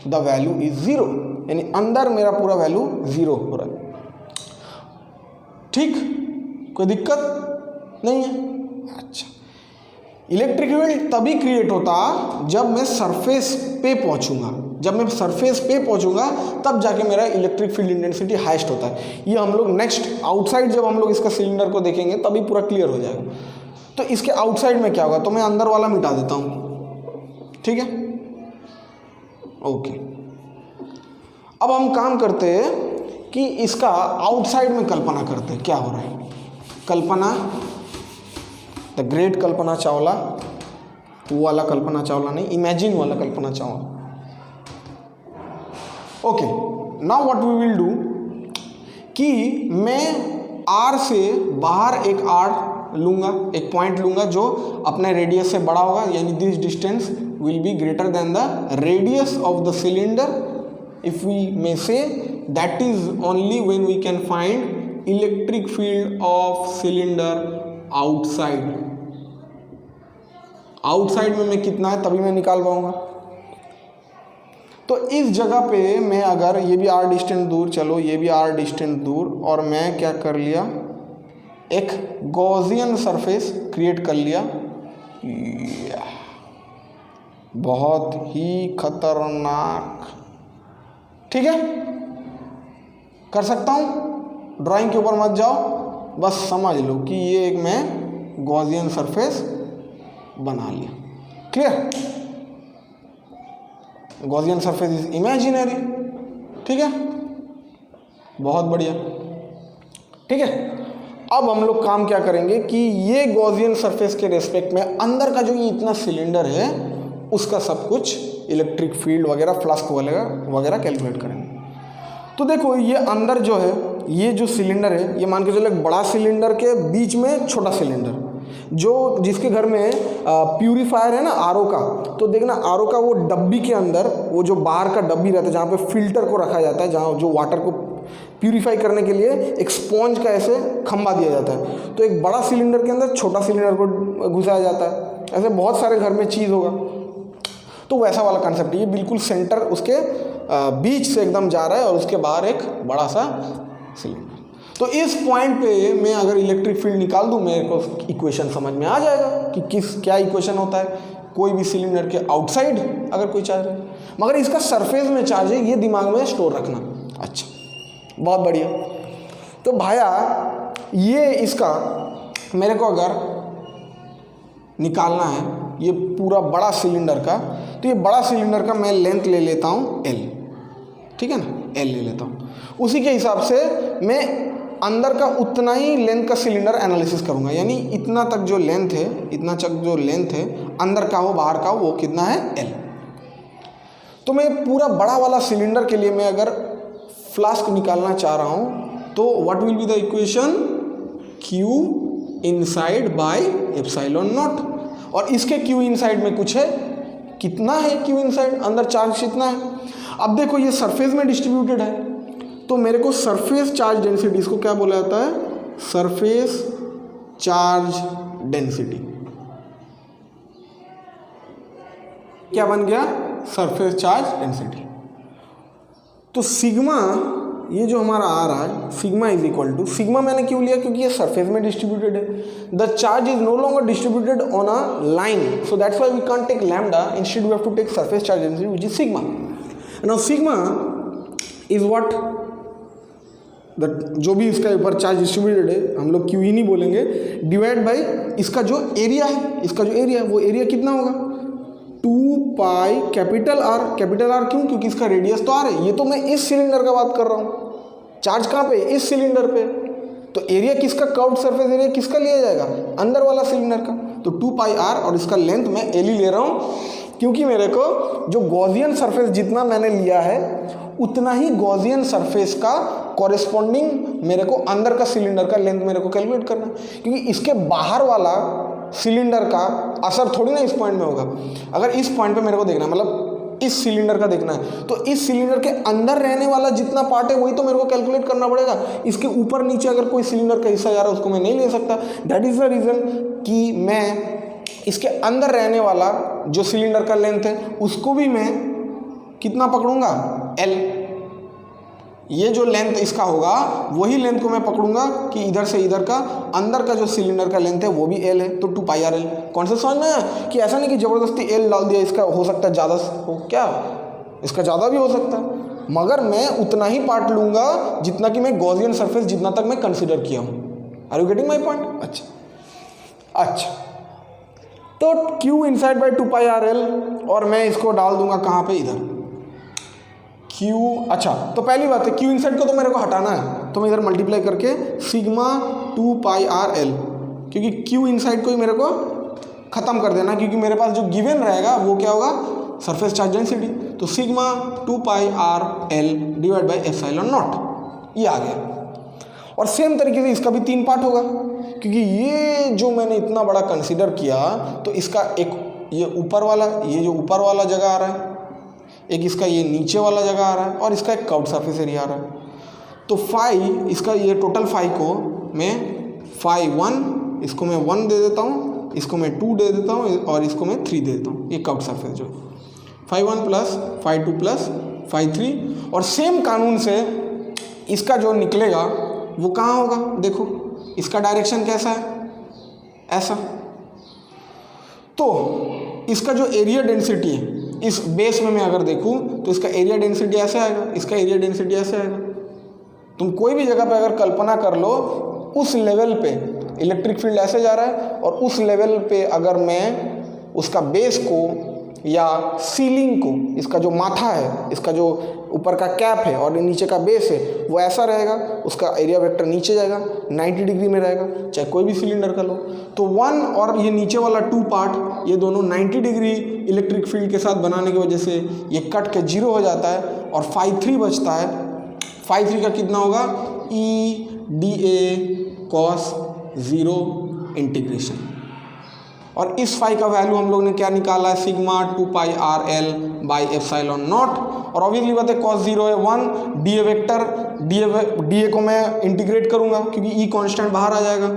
the value is 0, यानी अंदर मेरा पूरा वैल्यू 0 हो रहा है। ठीक, कोई दिक्कत नहीं है। अच्छा, इलेक्ट्रिक फील्ड तभी क्रिएट होता जब मैं सरफेस पे पहुंचूंगा, तब जाके मेरा इलेक्ट्रिक फील्ड इंटेंसिटी हाईएस्ट होता है। ये हम लोग नेक्स्ट आउटसाइड जब हम लोग इसका सिलेंडर को देखेंगे तभी पूरा क्लियर हो जाएगा। तो इसके आउटसाइड में क्या होगा, तो मैं अंदर वाला मिटा देता हूँ, ठीक है, ओके। अब हम काम करते हैं कि इसका आउटसाइड में कल्पना करते हैं क्या हो रहा है। कल्पना, द ग्रेट कल्पना चावला, वो वाला कल्पना चावला नहीं, इमेजिन वाला कल्पना Chawla. Okay, now what we will do कि मैं आर से बाहर एक आर लूँगा, एक पॉइंट लूँगा जो अपने रेडियस से बड़ा होगा, यानी this distance will be greater than the radius of the cylinder. If we may say that is only when we can find electric field of cylinder outside. Outside में मैं कितना है तभी मैं निकाल पाऊंगा। तो इस जगह पे मैं अगर ये भी r डिस्टेंस दूर, चलो ये भी r डिस्टेंस दूर, और मैं क्या कर लिया, एक गॉसियन सरफेस क्रिएट कर लिया। बहुत ही खतरनाक, ठीक है, कर सकता हूँ। ड्राइंग के ऊपर मत जाओ, बस समझ लो कि ये एक मैं गॉसियन सरफेस बना लिया। Clear? Gaussian surface is imaginary, ठीक है, बहुत बढ़िया, ठीक है। अब हम लोग काम क्या करेंगे कि ये गॉसियन सरफेस के रेस्पेक्ट में अंदर का जो ये इतना सिलेंडर है उसका सब कुछ इलेक्ट्रिक फील्ड वगैरह, फ्लक्स वगैरह कैलकुलेट करेंगे। तो देखो ये अंदर जो है, ये जो सिलेंडर है, ये मान के चलो एक बड़ा सिलेंडर के बीच में छोटा सिलेंडर, जो जिसके घर में प्यूरीफायर है ना आरओ का, तो देखना आरओ का वो डब्बी के अंदर, वो जो बाहर का डब्बी रहता है जहाँ पे फिल्टर को रखा जाता है, जहाँ जो वाटर को प्यूरीफाई करने के लिए एक स्पॉन्ज का ऐसे खंभा दिया जाता है। तो एक बड़ा सिलेंडर के अंदर छोटा सिलेंडर को घुसाया जाता है। ऐसे बहुत सारे घर में चीज़ होगा, तो वैसा वाला कंसेप्ट ये बिल्कुल सेंटर उसके बीच से एकदम जा रहा है और उसके बाहर एक बड़ा सा सिलेंडर। तो इस पॉइंट पे मैं अगर इलेक्ट्रिक फील्ड निकाल दूं, मेरे को इक्वेशन समझ में आ जाएगा कि क्या इक्वेशन होता है। कोई भी सिलेंडर के आउटसाइड अगर कोई चार्ज है, मगर इसका सरफेस में चार्ज है, ये दिमाग में स्टोर रखना। अच्छा, बहुत बढ़िया। तो भाया ये इसका मेरे को अगर निकालना है ये पूरा बड़ा सिलेंडर का, तो ये बड़ा सिलेंडर का मैं लेंथ ले लेता हूँ L, ठीक है ना, L ले लेता हूँ। उसी के हिसाब से मैं अंदर का उतना ही लेंथ का सिलेंडर एनालिसिस करूँगा, यानी इतना तक जो लेंथ है, इतना तक जो लेंथ है अंदर का हो बाहर का हो, वो कितना है L। तो मैं पूरा बड़ा वाला सिलेंडर के लिए मैं अगर फ्लास्क निकालना चाह रहा हूँ, तो what will be the equation, Q inside bye epsilon naught. और इसके Q इनसाइड में कुछ है, कितना है Q इनसाइड, अंदर चार्ज कितना है। अब देखो ये सरफेस में डिस्ट्रीब्यूटेड है, तो मेरे को सरफेस चार्ज डेंसिटी, इसको क्या बोला जाता है, सरफेस चार्ज डेंसिटी। क्या बन गया, सरफेस चार्ज डेंसिटी। तो सिग्मा ये जो हमारा आ रहा है, sigma is equal to, sigma मैंने क्यों लिया, क्योंकि ये सरफेस में डिस्ट्रीब्यूटेड है। The charge is no longer distributed on a line, so that's why we can't take lambda, instead we have to take surface charge density which is sigma. Now sigma is what, जो भी इसका ऊपर charge distributed है, हम लोग Q ही नहीं बोलेंगे, divide by इसका जो एरिया है, इसका जो एरिया है वो एरिया कितना होगा, 2 pi capital R. Capital R क्यों, क्योंकि इसका रेडियस तो आर है। ये तो मैं इस सिलेंडर का बात कर रहा हूँ, चार्ज कहाँ पे, इस सिलेंडर पे। तो एरिया किसका, कर्व्ड सरफेस एरिया किसका लिया जाएगा, अंदर वाला सिलेंडर का। तो 2 पाई आर और इसका लेंथ मैं एल ही ले रहा हूँ, क्योंकि मेरे को जो गॉसियन सरफेस जितना मैंने लिया है उतना ही गॉसियन सरफेस का कॉरेस्पॉन्डिंग मेरे को अंदर का सिलेंडर का लेंथ मेरे को कैलकुलेट करना है, क्योंकि इसके बाहर वाला सिलेंडर का असर थोड़ी ना इस पॉइंट में होगा। अगर इस पॉइंट पे मेरे को देखना है, मतलब इस सिलेंडर का देखना है, तो इस सिलेंडर के अंदर रहने वाला जितना पार्ट है वही तो मेरे को कैलकुलेट करना पड़ेगा। इसके ऊपर नीचे अगर कोई सिलेंडर का हिस्सा जा रहा है उसको मैं नहीं ले सकता। दैट इज द रीज़न कि मैं इसके अंदर रहने वाला जो सिलेंडर का लेंथ है उसको भी मैं कितना पकड़ूंगा, L। ये जो लेंथ इसका होगा वही लेंथ को मैं पकड़ूंगा कि इधर से इधर का अंदर का जो सिलेंडर का लेंथ है वो भी L है, तो 2 पाई आर एल। कौन सा समझ में, कि ऐसा नहीं कि ज़बरदस्ती L डाल दिया, इसका हो सकता है ज़्यादा हो, क्या इसका ज़्यादा भी हो सकता है, मगर मैं उतना ही पार्ट लूँगा जितना कि मैं गॉसियन सरफेस जितना तक मैं कंसिडर किया हूँ। Are you getting my point? अच्छा, तो Q inside by 2 pi are L, और मैं इसको डाल दूंगा कहाँ पे, इधर Q। अच्छा, तो पहली बात है Q इनसाइड को तो मेरे को हटाना है, तो मैं इधर मल्टीप्लाई करके सिग्मा 2 पाई आर एल, क्योंकि Q इनसाइड को ही मेरे को ख़त्म कर देना, क्योंकि मेरे पास जो गिवन रहेगा वो क्या होगा, सरफेस चार्ज डेंसिटी। तो sigma 2 pi R L divide by epsilon not, ये आ गया। और सेम तरीके से इसका भी 3 पार्ट होगा, क्योंकि ये जो मैंने इतना बड़ा कंसीडर किया, तो इसका एक ये ऊपर वाला, ये जो ऊपर वाला जगह आ रहा है, एक इसका ये नीचे वाला जगह आ रहा है, और इसका एक कर्व्ड सरफेस एरिया आ रहा है। तो फाई, इसका ये टोटल फाई को मैं फाई 1, इसको मैं 1 दे देता हूँ, इसको मैं 2 दे देता हूँ, और इसको मैं 3 दे देता हूँ। ये कर्व्ड सरफेस जो phi 1 plus phi 2 plus phi 3, और सेम कानून से इसका जो निकलेगा वो कहाँ होगा, देखो इसका डायरेक्शन कैसा है, ऐसा। तो इसका जो एरिया डेंसिटी है इस बेस में मैं अगर देखूं तो इसका एरिया डेंसिटी ऐसे आएगा, इसका एरिया डेंसिटी ऐसे आएगा। तुम कोई भी जगह पे अगर कल्पना कर लो उस लेवल पे इलेक्ट्रिक फील्ड ऐसे जा रहा है, और उस लेवल पे अगर मैं उसका बेस को या सीलिंग को, इसका जो माथा है, इसका जो ऊपर का कैप है और नीचे का बेस है वो ऐसा रहेगा, उसका एरिया वेक्टर नीचे जाएगा, 90 डिग्री में रहेगा, चाहे कोई भी सिलेंडर का लो। तो 1 और ये नीचे वाला 2 पार्ट, ये दोनों 90 डिग्री इलेक्ट्रिक फील्ड के साथ बनाने की वजह से ये कट के 0 हो जाता है और φ3 बचता है। φ3 का कितना होगा, E dA cos 0 इंटीग्रेशन। और इस फाई का वैल्यू हम लोग ने क्या निकाला है, sigma 2 pi are L by epsilon naught. और ऑब्वियसली बात है cos 0 है 1, D A vector, D A को मैं इंटीग्रेट करूंगा क्योंकि ई कांस्टेंट बाहर आ जाएगा,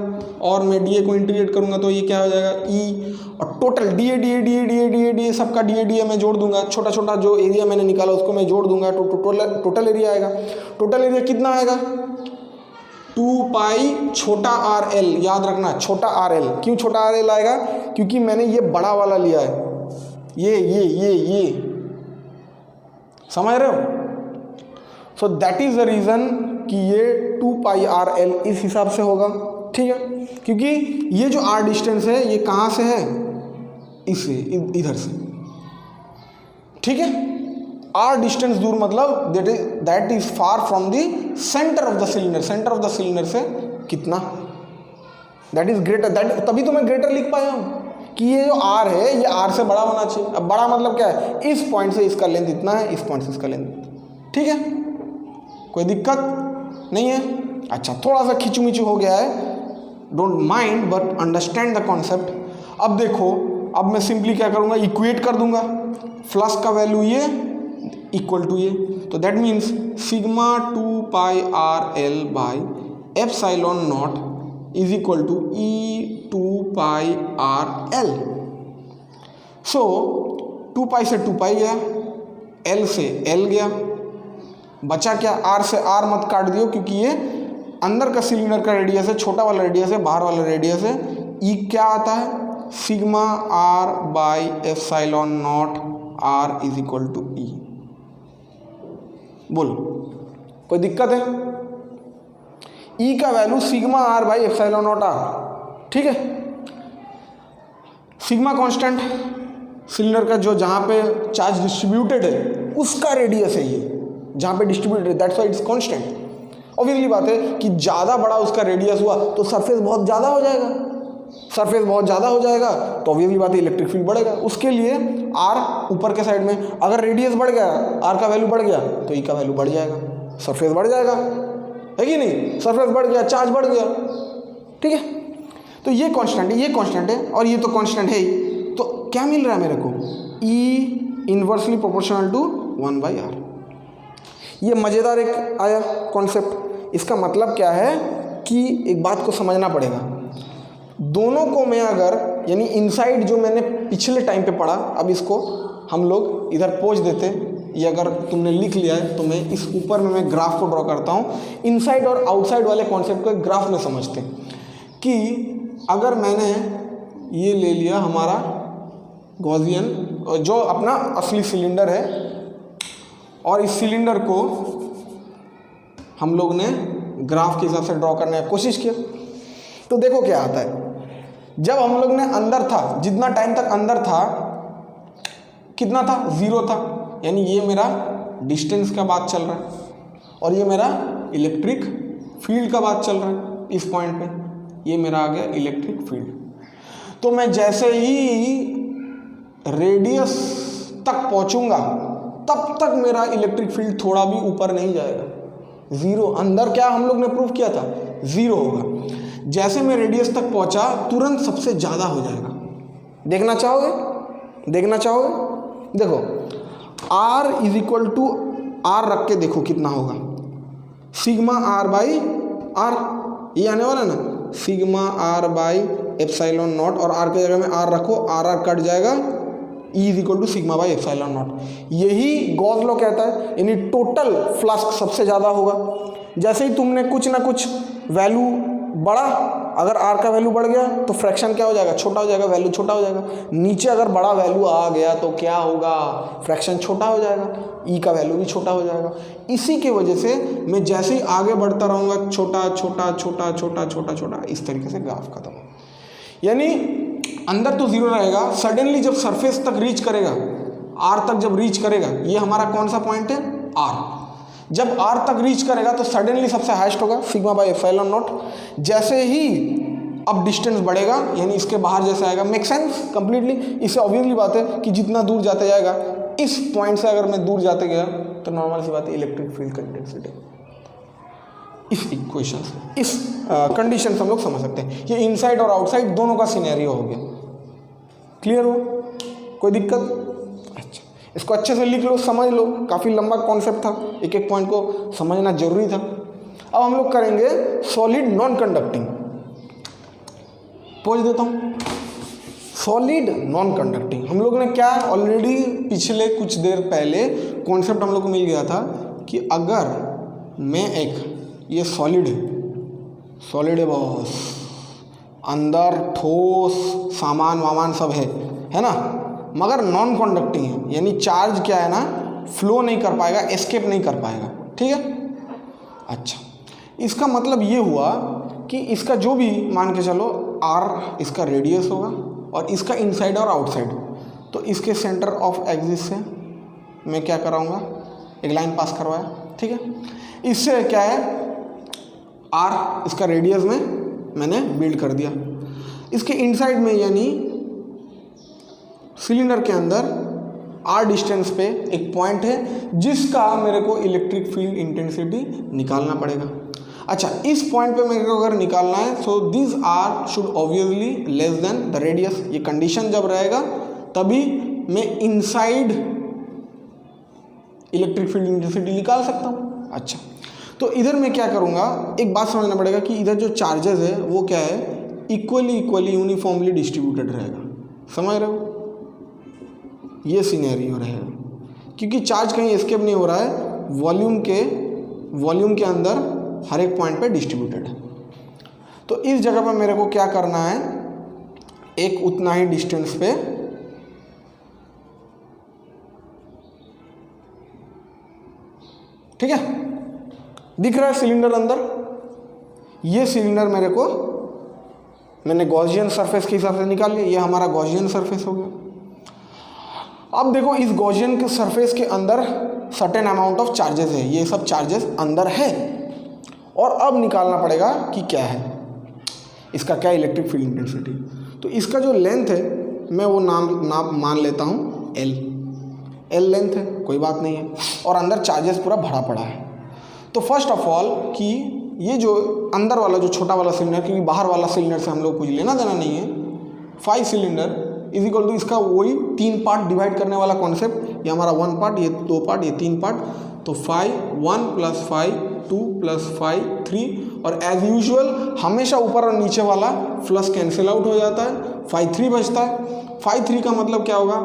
और मैं डी ए को इंटीग्रेट करूंगा तो ये क्या हो जाएगा ई, और टोटल डी ए सबका डी ए मैं जोड़ दूंगा, छोटा छोटा जो एरिया मैंने निकाला उसको मैं जोड़ दूंगा, तो टोटल एरिया आएगा। टोटल एरिया कितना आएगा, 2 पाई छोटा आर एल, याद रखना छोटा आर एल। क्यों छोटा आर एल आएगा, क्योंकि मैंने ये बड़ा वाला लिया है, ये समझ रहे हो। So that is the reason कि ये 2 पाई आर एल इस हिसाब से होगा, ठीक है, क्योंकि ये जो आर डिस्टेंस है ये कहाँ से है, इससे, इधर से, ठीक है। आर डिस्टेंस दूर मतलब that is far from the centre of the cylinder. Centre of the cylinder से कितना, दैट इज ग्रेटर, दैट, तभी तो मैं ग्रेटर लिख पाया हूँ कि ये जो आर है ये आर से बड़ा होना चाहिए। अब बड़ा मतलब क्या है, इस पॉइंट से इसका लेंथ इतना है, इस पॉइंट से इसका लेंथ, ठीक है, कोई दिक्कत नहीं है। अच्छा, थोड़ा सा खिंचू हो गया है, don't mind but understand the concept. अब देखो, अब मैं सिंपली क्या करूँगा, इक्वेट कर दूंगा, फ्लक्स का वैल्यू ये इक्वल टू ये, तो that means sigma 2 pi are L by epsilon not is equal to E 2 pi are L. So 2 pi से 2 पाई गया, एल से एल गया, बचा क्या, आर से आर मत काट दियो क्योंकि ये अंदर का सिलेंडर का रेडियस है, छोटा वाला रेडियस है, बाहर वाला रेडियस है। ई क्या आता है, sigma are by epsilon not R is equal to E. बोलो कोई दिक्कत है, ई का value sigma are by epsilon not R, ठीक है। सिग्मा कांस्टेंट सिलेंडर का जो जहां पे चार्ज डिस्ट्रीब्यूटेड है उसका रेडियस है, ये जहां पे डिस्ट्रीब्यूटेड है, that's why it's constant. Obviously बात है कि ज़्यादा बड़ा उसका रेडियस हुआ तो सरफेस बहुत ज़्यादा हो जाएगा, सरफेस बहुत ज़्यादा हो जाएगा तो ऑब्वियसली बात है इलेक्ट्रिक फील्ड बढ़ेगा। उसके लिए आर ऊपर के साइड में, अगर रेडियस बढ़ गया, आर का वैल्यू बढ़ गया तो ई का वैल्यू बढ़ जाएगा, सरफेस बढ़ जाएगा, है कि नहीं, सरफेस बढ़ गया, चार्ज बढ़ गया, ठीक है। तो ये कांस्टेंट है, ये कांस्टेंट है और ये तो कांस्टेंट है ही, तो क्या मिल रहा है मेरे को, ई इन्वर्सली प्रोपोर्शनल टू 1/r। ये मज़ेदार एक आया कॉन्सेप्ट। इसका मतलब क्या है कि एक बात को समझना पड़ेगा, दोनों को मैं अगर, यानी इनसाइड जो मैंने पिछले टाइम पे पढ़ा, अब इसको हम लोग इधर पोंछ देते, ये अगर तुमने लिख लिया है तो मैं इस ऊपर में मैं ग्राफ को ड्रॉ करता हूँ। इनसाइड और आउटसाइड वाले कॉन्सेप्ट को एक ग्राफ में समझते हैं कि अगर मैंने ये ले लिया हमारा गॉसियन जो अपना असली सिलेंडर है, और इस सिलेंडर को हम लोग ने ग्राफ के हिसाब से ड्रॉ करने की कोशिश किया, तो देखो क्या आता है। जब हम लोग ने अंदर था, जितना टाइम तक अंदर था कितना था, 0 था, यानी ये मेरा डिस्टेंस का बात चल रहा है और ये मेरा इलेक्ट्रिक फील्ड का बात चल रहा है। इस पॉइंट पे ये मेरा आ गया इलेक्ट्रिक फील्ड। तो मैं जैसे ही रेडियस तक पहुंचूंगा तब तक मेरा इलेक्ट्रिक फील्ड थोड़ा भी ऊपर नहीं जाएगा, 0। अंदर क्या हम लोग ने प्रूव किया था, 0 होगा। जैसे मैं रेडियस तक पहुंचा तुरंत सबसे ज़्यादा हो जाएगा। देखना चाहोगे, देखना चाहोगे, देखो r is equal to r रख के देखो कितना होगा, सिग्मा आर बाई आर, ये आने वाला ना, sigma are by epsilon naught, और आर की जगह में आर रखो, आर आर कट जाएगा, E is equal to sigma by epsilon naught. यही गॉस लॉ कहता है, यानी टोटल फ्लक्स सबसे ज़्यादा होगा। जैसे ही तुमने कुछ ना कुछ वैल्यू बड़ा, अगर आर का वैल्यू बढ़ गया तो फ्रैक्शन क्या हो जाएगा, छोटा हो जाएगा, वैल्यू छोटा हो जाएगा। नीचे अगर बड़ा वैल्यू आ गया तो क्या होगा, फ्रैक्शन छोटा हो जाएगा, ई का वैल्यू भी छोटा हो जाएगा। इसी की वजह से मैं जैसे ही आगे बढ़ता रहूँगा छोटा छोटा छोटा छोटा छोटा छोटा, इस तरीके से ग्राफ खत्म। यानी अंदर तो जीरो रहेगा, सडनली जब सरफेस तक रीच करेगा, आर तक जब रीच करेगा, ये हमारा कौन सा पॉइंट है, आर। जब आर तक रीच करेगा तो सडनली सबसे हाईएस्ट होगा सिग्मा बाय एप्सिलॉन नॉट। जैसे ही अब डिस्टेंस बढ़ेगा, यानी इसके बाहर जैसे आएगा, मेक सेंस कंप्लीटली। इससे ऑब्वियसली बात है कि जितना दूर जाते जाएगा, इस पॉइंट से अगर मैं दूर जाते गया तो नॉर्मल सी बात है इलेक्ट्रिक फील्ड का इंटेंसिटी, इस इक्वेशन से, इस कंडीशन से हम लोग समझ सकते हैं। ये इनसाइड और आउटसाइड दोनों का सिनेरियो हो गया। क्लियर हो, कोई दिक्कत? अच्छा, इसको अच्छे से लिख लो, समझ लो, काफ़ी लंबा कॉन्सेप्ट था, एक एक पॉइंट को समझना जरूरी था। अब हम लोग करेंगे सॉलिड नॉन कंडक्टिंग। पोज देता हूँ, सॉलिड नॉन कंडक्टिंग। हम लोग ने क्या ऑलरेडी पिछले कुछ देर पहले कॉन्सेप्ट हम लोग को मिल गया था कि अगर मैं एक, ये सॉलिड है बॉस, अंदर ठोस सामान वामान सब है ना, मगर नॉन कंडक्टिंग है, यानी चार्ज क्या है ना, फ्लो नहीं कर पाएगा, एस्केप नहीं कर पाएगा। ठीक है, अच्छा, इसका मतलब ये हुआ कि इसका जो भी मान के चलो आर इसका रेडियस होगा और इसका इनसाइड और आउटसाइड, तो इसके सेंटर ऑफ एक्सिस से मैं क्या कराऊंगा, एक लाइन पास करवाया। ठीक है, इससे क्या है, आर इसका रेडियस में मैंने बिल्ड कर दिया। इसके इनसाइड में यानी सिलेंडर के अंदर आर डिस्टेंस पे एक पॉइंट है जिसका मेरे को इलेक्ट्रिक फील्ड इंटेंसिटी निकालना पड़ेगा। अच्छा, इस पॉइंट पे मेरे को अगर निकालना है, so this r should obviously less than the radius. ये कंडीशन जब रहेगा तभी मैं इनसाइड इलेक्ट्रिक फील्ड इंटेंसिटी निकाल सकता हूँ। अच्छा, तो इधर मैं क्या करूँगा, एक बात समझना पड़ेगा कि इधर जो चार्जेस है वो क्या है, इक्वली यूनिफॉर्मली डिस्ट्रीब्यूटेड रहेगा। समझ रहे हो, ये सिनेरियो रहेगा, क्योंकि चार्ज कहीं एस्केप नहीं हो रहा है, वॉल्यूम के अंदर हर एक पॉइंट पे डिस्ट्रीब्यूटेड है। तो इस जगह पर मेरे को क्या करना है, एक उतना ही डिस्टेंस पे ठीक है, दिख रहा है सिलेंडर अंदर, ये सिलेंडर मेरे को मैंने गॉसियन सरफेस के हिसाब से निकाल लिया, ये हमारा गॉसियन सरफेस हो गया। अब देखो इस गॉसियन के सरफेस के अंदर सर्टेन अमाउंट ऑफ चार्जेस है, ये सब चार्जेस अंदर है, और अब निकालना पड़ेगा कि क्या है इसका, क्या इलेक्ट्रिक फील्ड इंटेंसिटी। तो इसका जो लेंथ है मैं वो नाम मान लेता हूँ एल लेंथ है, कोई बात नहीं है, और अंदर चार्जेस पूरा भरा पड़ा है। तो फर्स्ट ऑफ ऑल कि ये जो अंदर वाला जो छोटा वाला सिलेंडर, क्योंकि बाहर वाला सिलेंडर से हम लोग कुछ लेना देना नहीं है, 5 सिलेंडर इज इक्वल टू इसका वही 3 पार्ट डिवाइड करने वाला कॉन्सेप्ट, ये हमारा 1 पार्ट, ये 2 पार्ट, ये 3 पार्ट, तो 5 1 + 5 2 + 5 3, और एज यूजुअल हमेशा ऊपर और नीचे वाला प्लस कैंसिल आउट हो जाता है, 5 3 बचता है। 5 3 का मतलब क्या होगा,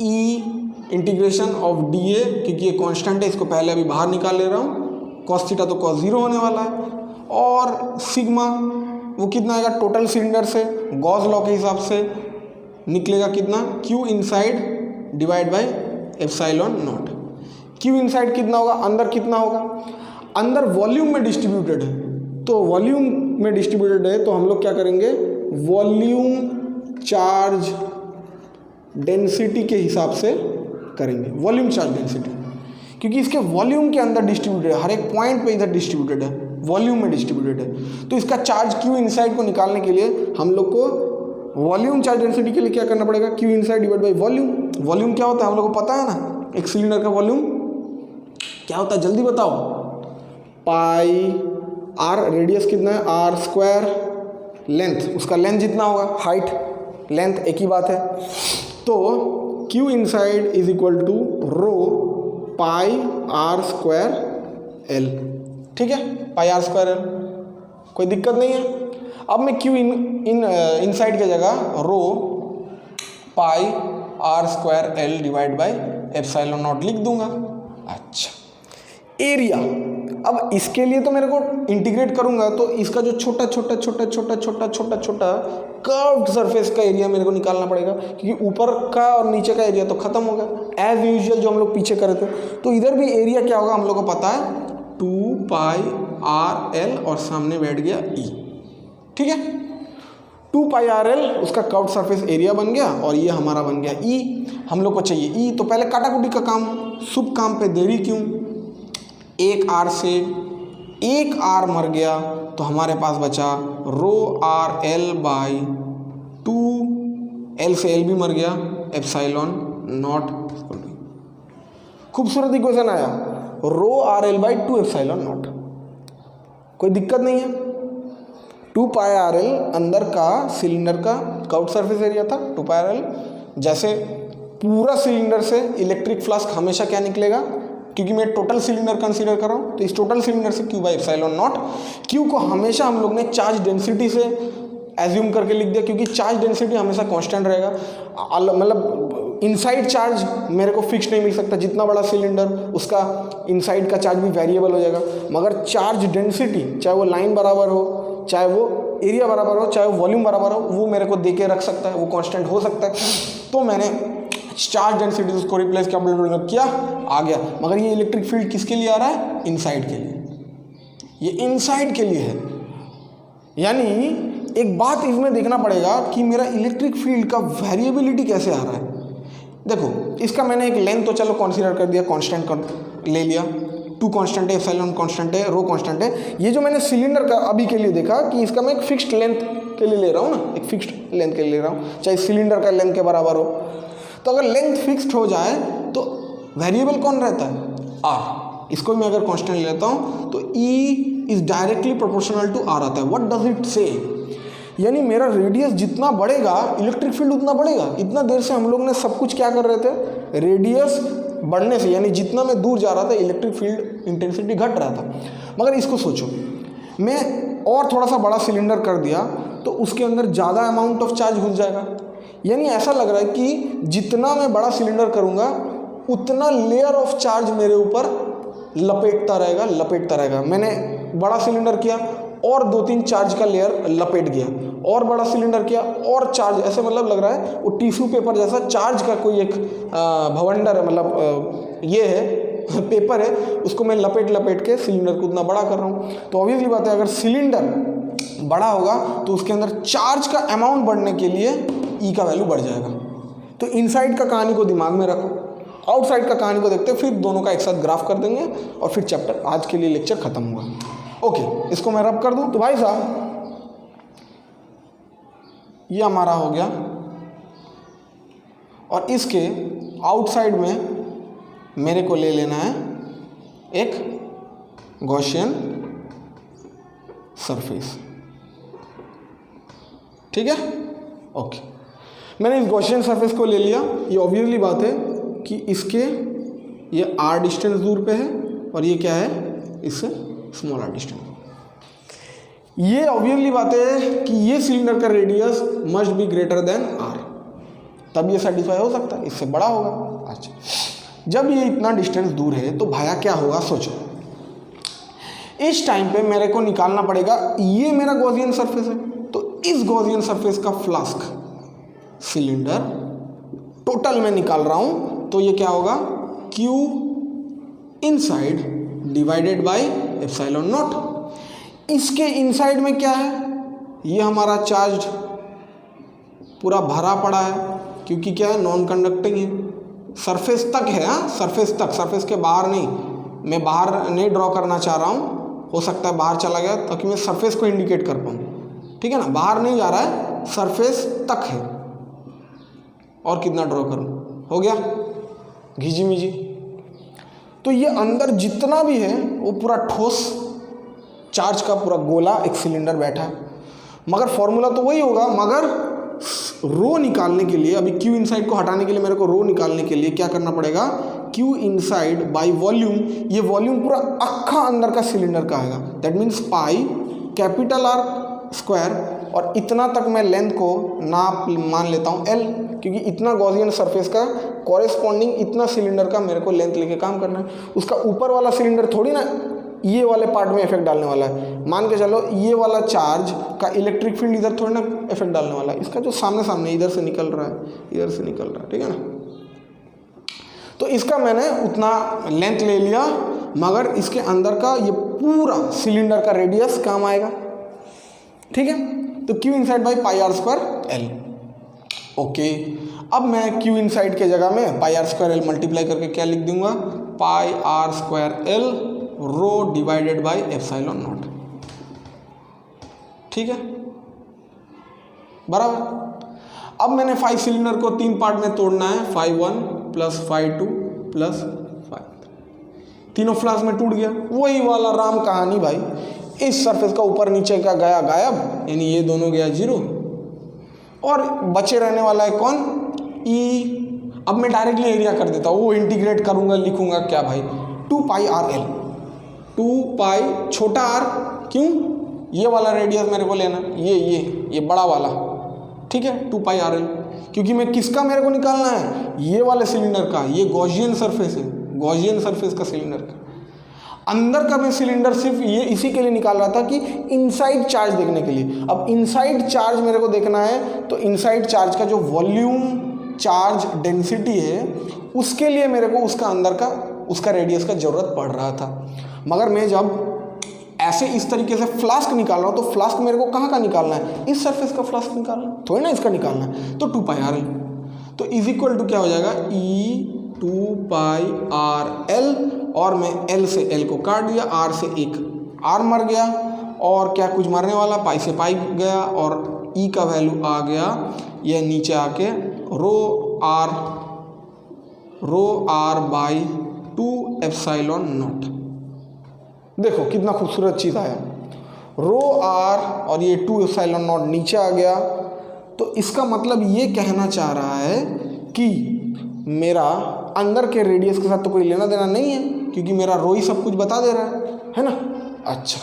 ई इंटीग्रेशन ऑफ डी ए, क्योंकि ये कांस्टेंट है, इसको पहले अभी बाहर निकाल ले रहा हूँ, कॉस थीटा तो कॉस 0 होने वाला है, और सिग्मा वो कितना आएगा टोटल सिलेंडर से, गॉस लॉ के हिसाब से निकलेगा कितना, Q inside divide by epsilon not. Q inside कितना होगा, अंदर कितना होगा, अंदर वॉल्यूम में डिस्ट्रीब्यूटेड है, तो वॉल्यूम में डिस्ट्रीब्यूटेड है तो हम लोग क्या करेंगे, वॉल्यूम चार्ज डेंसिटी के हिसाब से करेंगे, वॉल्यूम चार्ज डेंसिटी, क्योंकि इसके वॉल्यूम के अंदर डिस्ट्रीब्यूटेड है, हर एक पॉइंट पे इधर डिस्ट्रीब्यूटेड है, वॉल्यूम में डिस्ट्रीब्यूटेड है। तो इसका चार्ज क्यू इनसाइड को निकालने के लिए हम लोग को वॉल्यूम चार्ज डेंसिटी के लिए क्या करना पड़ेगा, Q inside divide by volume. Volume क्या होता है हम लोग को पता है ना, एक सिलेंडर का वॉल्यूम क्या होता है, जल्दी बताओ, पाई आर, रेडियस कितना है आर स्क्वायर, लेंथ उसका लेंथ जितना होगा, हाइट लेंथ एक ही बात है, तो Q inside is equal to rho pi are square L. ठीक है, पाई आर स्क्वायर एल, कोई दिक्कत नहीं है। अब मैं क्यू इनसाइड की जगह rho pi are square L divide by epsilon not लिख दूंगा। अच्छा, एरिया, अब इसके लिए तो मेरे को इंटीग्रेट करूंगा तो इसका जो छोटा छोटा छोटा छोटा छोटा छोटा छोटा कर्व्ड सरफेस का एरिया मेरे को निकालना पड़ेगा, क्योंकि ऊपर का और नीचे का एरिया तो खत्म हो गया एज यूजुअल जो हम लोग पीछे करे थे। तो इधर भी एरिया क्या होगा हम लोग को पता है 2πrl और सामने बैठ गया e, ठीक है। 2πrl उसका कर्व्ड सरफेस एरिया बन गया और ये हमारा बन गया e। हम लोग को चाहिए e, तो पहले काटाकुटी का काम, शुभ काम पे देरी क्यों। एक r से एक r मर गया तो हमारे पास बचा ρrl बाई 2, l से l भी मर गया, एप्सिलॉन नॉट। खूबसूरत इक्वेशन आया, ρrl बाई 2 एप्सिलॉन नॉट, कोई दिक्कत नहीं है। 2πrl अंदर का सिलेंडर का कर्व्ड सरफेस एरिया था 2πrl। जैसे पूरा सिलेंडर से इलेक्ट्रिक फ्लक्स हमेशा क्या निकलेगा, क्योंकि मैं टोटल सिलेंडर कंसीडर कर रहा हूँ, तो इस टोटल सिलेंडर से Q by epsilon not. Q को हमेशा हम लोग ने चार्ज डेंसिटी से एज्यूम करके लिख दिया, क्योंकि चार्ज डेंसिटी हमेशा कांस्टेंट रहेगा। मतलब इनसाइड चार्ज मेरे को फिक्स नहीं मिल सकता, जितना बड़ा सिलेंडर उसका इनसाइड का चार्ज भी वेरिएबल हो जाएगा। मगर चार्ज डेंसिटी, चाहे वो लाइन बराबर हो, चाहे वो एरिया बराबर हो, चाहे वो वॉल्यूम बराबर हो, वो मेरे को दे के रख सकता है, वो कांस्टेंट हो सकता है। तो मैंने चार्ज डेंसिटी उसको रिप्लेस किया, आ गया। मगर ये इलेक्ट्रिक फील्ड किसके लिए आ रहा है, इनसाइड के लिए, ये इनसाइड के लिए है। यानी एक बात इसमें देखना पड़ेगा कि मेरा इलेक्ट्रिक फील्ड का वेरिएबिलिटी कैसे आ रहा है। देखो इसका मैंने एक लेंथ तो चलो कंसीडर कर दिया, कांस्टेंट ले लिया, 2 कांस्टेंट है, एप्सिलॉन कांस्टेंट है, रो कांस्टेंट है। ये जो मैंने सिलेंडर का अभी के लिए देखा कि इसका मैं एक फिक्स्ड लेंथ के लिए ले रहा हूँ ना, एक फिक्स्ड लेंथ के लिए ले रहा हूँ, चाहे सिलेंडर का लेंथ के बराबर हो। तो अगर लेंथ फिक्स्ड हो जाए तो वेरिएबल कौन रहता है, r। इसको मैं अगर कांस्टेंट ले लेता हूँ तो e is directly proportional to r आता है। व्हाट डज इट से, यानी मेरा रेडियस जितना बढ़ेगा इलेक्ट्रिक फील्ड उतना बढ़ेगा। इतना देर से हम लोग ने सब कुछ क्या कर रहे थे, रेडियस बढ़ने से, यानी जितना मैं दूर जा रहा था इलेक्ट्रिक फील्ड इंटेंसिटी घट रहा था। मगर इसको सोचो, मैं और थोड़ा सा बड़ा सिलेंडर कर दिया तो उसके अंदर ज़्यादा अमाउंट ऑफ चार्ज घुस जाएगा। यानी ऐसा लग रहा है कि जितना मैं बड़ा सिलेंडर करूँगा उतना लेयर ऑफ चार्ज मेरे ऊपर लपेटता रहेगा। मैंने बड़ा सिलेंडर किया और 2-3 चार्ज का लेयर लपेट गया, और बड़ा सिलेंडर किया और चार्ज, ऐसे मतलब लग रहा है वो टिश्यू पेपर जैसा चार्ज का कोई एक भवंडर है, मतलब ये है पेपर है, उसको मैं लपेट के सिलेंडर को उतना बड़ा कर रहा हूँ। तो ऑब्वियसली बात है, अगर सिलेंडर बड़ा होगा तो उसके अंदर चार्ज का अमाउंट बढ़ने के लिए ई का वैल्यू बढ़ जाएगा। तो इनसाइड का कहानी को दिमाग में रखो, आउटसाइड का कहानी को देखते हैं, फिर दोनों का एक साथ ग्राफ कर देंगे और फिर चैप्टर आज के लिए लेक्चर खत्म हुआ। ओके, इसको मैं रब कर दूं तो भाई साहब ये हमारा हो गया, और इसके आउटसाइड में मेरे को ले लेना है एक गॉसियन सरफेस, ठीक है। ओके, मैंने इस गॉसियन सरफेस को ले लिया। ये ऑब्वियसली बात है कि इसके ये r डिस्टेंस दूर पे है और ये क्या है, इससे स्मॉल r डिस्टेंस। ये ऑब्वियसली बात है कि ये सिलेंडर का radius must be greater than r, तब ये सेटिस्फाई हो सकता है, इससे बड़ा होगा। अच्छा, जब ये इतना डिस्टेंस दूर है तो भाया क्या होगा, सोचो। इस टाइम पे मेरे को निकालना पड़ेगा, ये मेरा गॉसियन सरफेस है, तो इस गॉसियन सरफेस का फ्लास्क सिलेंडर टोटल में निकाल रहा हूं, तो ये क्या होगा, Q inside divided by epsilon not. इसके इनसाइड में क्या है, ये हमारा चार्ज पूरा भरा पड़ा है, क्योंकि क्या है, नॉन कंडक्टिंग है, सरफेस तक है। हाँ, सरफेस तक, सरफेस के बाहर नहीं। मैं बाहर नहीं ड्रॉ करना चाह रहा हूँ, हो सकता है बाहर चला गया ताकि मैं सरफेस को इंडिकेट कर पाऊँ, ठीक है ना। बाहर नहीं जा रहा है, सरफेस तक है। और कितना ड्रॉ करूँ, हो गया घिजी मिजी। तो ये अंदर जितना भी है वो पूरा ठोस चार्ज का पूरा गोला एक सिलेंडर बैठा है। मगर फॉर्मूला तो वही होगा, मगर रो निकालने के लिए, अभी Q इनसाइड को हटाने के लिए मेरे को रो निकालने के लिए क्या करना पड़ेगा, Q इनसाइड बाई वॉल्यूम। ये वॉल्यूम पूरा अक्खा अंदर का सिलेंडर का आएगा, that means pi capital R square, और इतना तक मैं लेंथ को नाप मान लेता हूँ L, क्योंकि इतना गॉसियन सरफेस का कॉरेस्पॉन्डिंग इतना सिलेंडर का मेरे को लेंथ लेके काम करना है। उसका ऊपर वाला सिलेंडर थोड़ी ना ये वाले पार्ट में इफेक्ट डालने वाला है। मान के चलो ये वाला चार्ज का इलेक्ट्रिक फील्ड इधर थोड़ी ना इफेक्ट डालने वाला है, इसका जो सामने सामने इधर से निकल रहा है, इधर से निकल रहा है, ठीक है ना। तो इसका मैंने उतना लेंथ ले लिया, मगर इसके अंदर का ये पूरा सिलेंडर का रेडियस काम आएगा, ठीक है। तो Q inside by pi are square L. Okay, अब मैं Q इनसाइड के जगह में pi are square L multiply करके क्या लिख दूंगा, pi are square L rho divided by epsilon not, ठीक है, बराबर। अब मैंने फाई सिलेंडर को 3 पार्ट में तोड़ना है, phi 1 plus phi 2 plus phi 3, तीनों फ्लास में टूट गया। वही वाला राम कहानी भाई, इस सरफेस का ऊपर नीचे का गया गायब, यानी ये दोनों गया 0, और बचे रहने वाला है कौन, ई। अब मैं डायरेक्टली एरिया कर देता हूँ, वो इंटीग्रेट करूँगा, लिखूँगा क्या भाई, 2 पाई आर एल, 2 पाई छोटा आर, क्यों, ये वाला रेडियस मेरे को लेना, ये बड़ा वाला, ठीक है, 2 पाई आर एल, क्योंकि मैं किसका मेरे को निकालना है, ये वाले सिलेंडर का, ये गॉसियन सरफेस है, गॉसियन सरफेस का सिलेंडर का। अंदर का मैं सिलेंडर सिर्फ ये इसी के लिए निकाल रहा था कि इनसाइड चार्ज देखने के लिए। अब इनसाइड चार्ज मेरे को देखना है, तो इनसाइड चार्ज का जो वॉल्यूम चार्ज डेंसिटी है, उसके लिए मेरे को उसका अंदर का उसका रेडियस का ज़रूरत पड़ रहा था। मगर मैं जब ऐसे इस तरीके से फ्लास्क निकाल रहा हूँ, तो फ्लास्क मेरे को कहाँ का निकालना है, इस सरफेस का फ्लास्क निकालना है, थोड़ी ना इसका निकालना है। तो 2 पाई आर एल, तो इज इक्वल टू क्या हो जाएगा, ई 2 पाई आर एल, और मैं एल से एल को काट दिया, आर से एक आर मर गया, और क्या कुछ मरने वाला, पाई से पाई गया, और ई का वैल्यू आ गया, यह नीचे आके रो आर बाई 2 एप्सिलॉन नॉट। देखो कितना खूबसूरत चीज़ आया, रो आर और ये 2 एप्सिलॉन नॉट नीचे आ गया। तो इसका मतलब ये कहना चाह रहा है कि मेरा अंदर के रेडियस के साथ तो कोई लेना देना नहीं है, क्योंकि मेरा रो ही सब कुछ बता दे रहा है ना। अच्छा,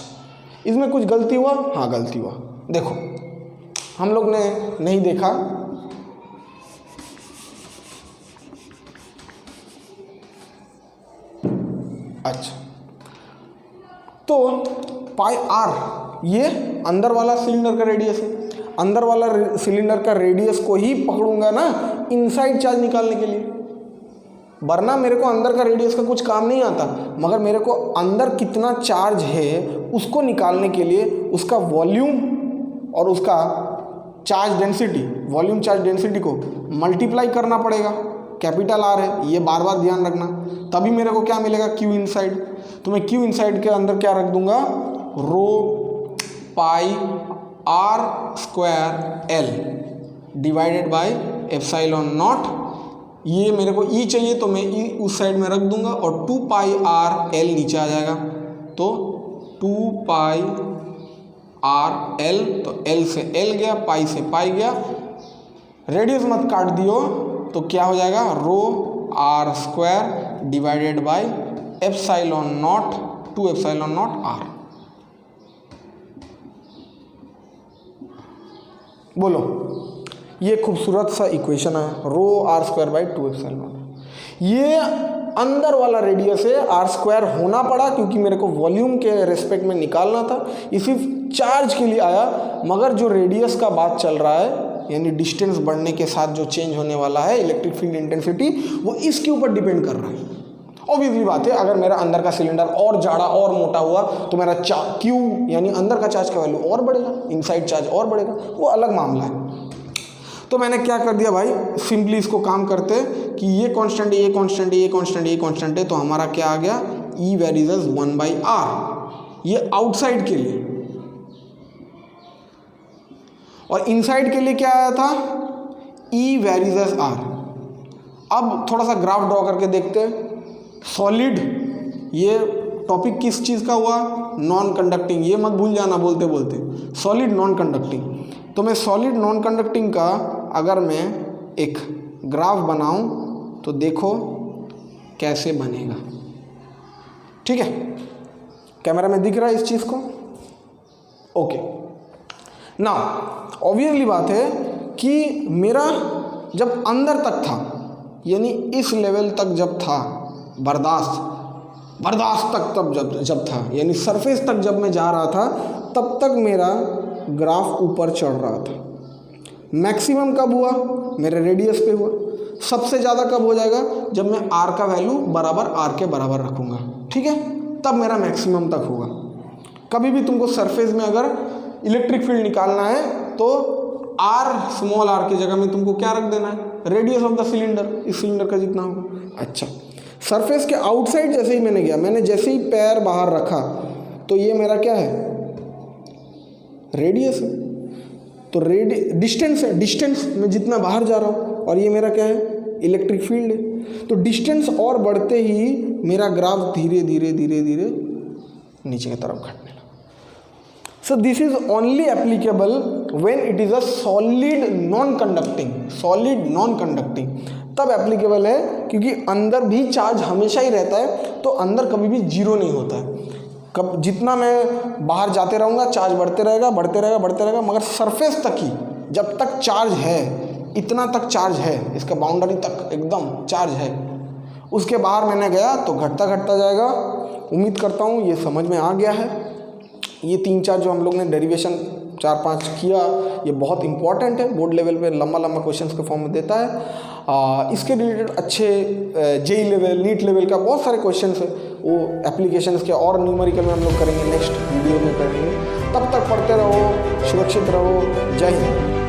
इसमें कुछ गलती हुआ, हाँ गलती हुआ। देखो हम लोग ने नहीं देखा, अच्छा, तो पाई आर ये अंदर वाला सिलेंडर का रेडियस है, अंदर वाला सिलेंडर का रेडियस को ही पकड़ूंगा ना इनसाइड चार्ज निकालने के लिए, वरना मेरे को अंदर का रेडियस का कुछ काम नहीं आता। मगर मेरे को अंदर कितना चार्ज है उसको निकालने के लिए उसका वॉल्यूम और उसका charge density, volume charge density को मल्टीप्लाई करना पड़ेगा। कैपिटल आर है, ये बार बार ध्यान रखना, तभी मेरे को क्या मिलेगा, क्यू इनसाइड। तो मैं क्यू इनसाइड के अंदर क्या रख दूंगा, rho pi are square L divided by epsilon not. ये मेरे को ई चाहिए तो मैं ई उस साइड में रख दूंगा, और 2 पाई आर एल नीचे आ जाएगा। तो 2 पाई आर एल, तो एल से एल गया, पाई से पाई गया, रेडियस मत काट दियो, तो क्या हो जाएगा, rho R square divided by epsilon not 2 epsilon not R. बोलो, ये खूबसूरत सा इक्वेशन है, rho R square by 2 epsilon not. ये अंदर वाला रेडियस है, आर स्क्वायर होना पड़ा क्योंकि मेरे को वॉल्यूम के रेस्पेक्ट में निकालना था, ये सिर्फ चार्ज के लिए आया। मगर जो रेडियस का बात चल रहा है, यानी डिस्टेंस बढ़ने के साथ जो चेंज होने वाला है इलेक्ट्रिक फील्ड इंटेंसिटी, वो इसके ऊपर डिपेंड कर रहा है। ऑब्वियसली बात है, अगर मेरा अंदर का सिलेंडर और जाड़ा और मोटा हुआ तो मेरा क्यू यानी अंदर का चार्ज का वैल्यू और बढ़ेगा, इनसाइड चार्ज और बढ़ेगा, वो अलग मामला है। तो मैंने क्या कर दिया भाई, सिंपली इसको काम करते कि ये कांस्टेंट, ये कांस्टेंट, ये कांस्टेंट, ये कांस्टेंट है, तो हमारा क्या आ गया, ई वेरीज 1/r। ये आउटसाइड के लिए, और इनसाइड के लिए क्या आया था, ई वेरीज r। अब थोड़ा सा ग्राफ ड्रॉ करके देखते हैं। सॉलिड, ये टॉपिक किस चीज़ का हुआ, नॉन कंडक्टिंग, ये मत भूल जाना बोलते बोलते, सॉलिड नॉन कंडक्टिंग। तो मैं सॉलिड नॉन कंडक्टिंग का अगर मैं एक ग्राफ बनाऊं तो देखो कैसे बनेगा, ठीक है। कैमरा में दिख रहा है इस चीज़ को, ओके। नाउ ऑब्वियसली बात है कि मेरा जब अंदर तक था, यानी इस लेवल तक जब था बर्दाश्त, बर्दाश्त तक तब जब था, यानी सरफेस तक जब मैं जा रहा था तब तक मेरा ग्राफ ऊपर चढ़ रहा था। मैक्सिमम कब हुआ? मेरे रेडियस पे हुआ। सबसे ज़्यादा कब हो जाएगा? जब मैं आर का वैल्यू बराबर आर के बराबर रखूँगा, ठीक है, तब मेरा मैक्सिमम तक होगा। कभी भी तुमको सरफेस में अगर इलेक्ट्रिक फील्ड निकालना है तो आर, स्मॉल आर की जगह में तुमको क्या रख देना है? रेडियस ऑफ द सिलेंडर, इस सिलेंडर का जितना होगा। अच्छा, सरफेस के आउटसाइड जैसे ही मैंने गया, मैंने जैसे ही पैर बाहर रखा तो ये मेरा क्या है? रेडियस है। तो डिस्टेंस है, डिस्टेंस में जितना बाहर जा रहा हूँ, और ये मेरा क्या है? इलेक्ट्रिक फील्ड है। तो डिस्टेंस और बढ़ते ही मेरा ग्राफ धीरे धीरे धीरे धीरे नीचे की तरफ घटने लगा। So this is only applicable when it is a solid non conducting, तब एप्लीकेबल है, क्योंकि अंदर भी चार्ज हमेशा ही रहता है, तो अंदर कभी भी जीरो नहीं होता है। कब जितना मैं बाहर जाते रहूँगा चार्ज बढ़ते रहेगा, मगर सरफेस तक ही जब तक चार्ज है, इतना तक चार्ज है, इसका बाउंड्री तक एकदम चार्ज है, उसके बाहर मैंने गया तो घटता जाएगा। उम्मीद करता हूँ ये समझ में आ गया है। ये 3-4 जो हम लोग ने डेरिवेशन 4-5 किया, ये बहुत इंपॉर्टेंट है, बोर्ड लेवल पे लंबा क्वेश्चंस के फॉर्म में देता है। इसके रिलेटेड अच्छे जेई लेवल, नीट लेवल का बहुत सारे क्वेश्चंस है, वो एप्लीकेशंस के और न्यूमेरिकल में हम लोग करेंगे, नेक्स्ट वीडियो में करेंगे। तब तक पढ़ते रहो, सुरक्षित रहो। जय हिंद।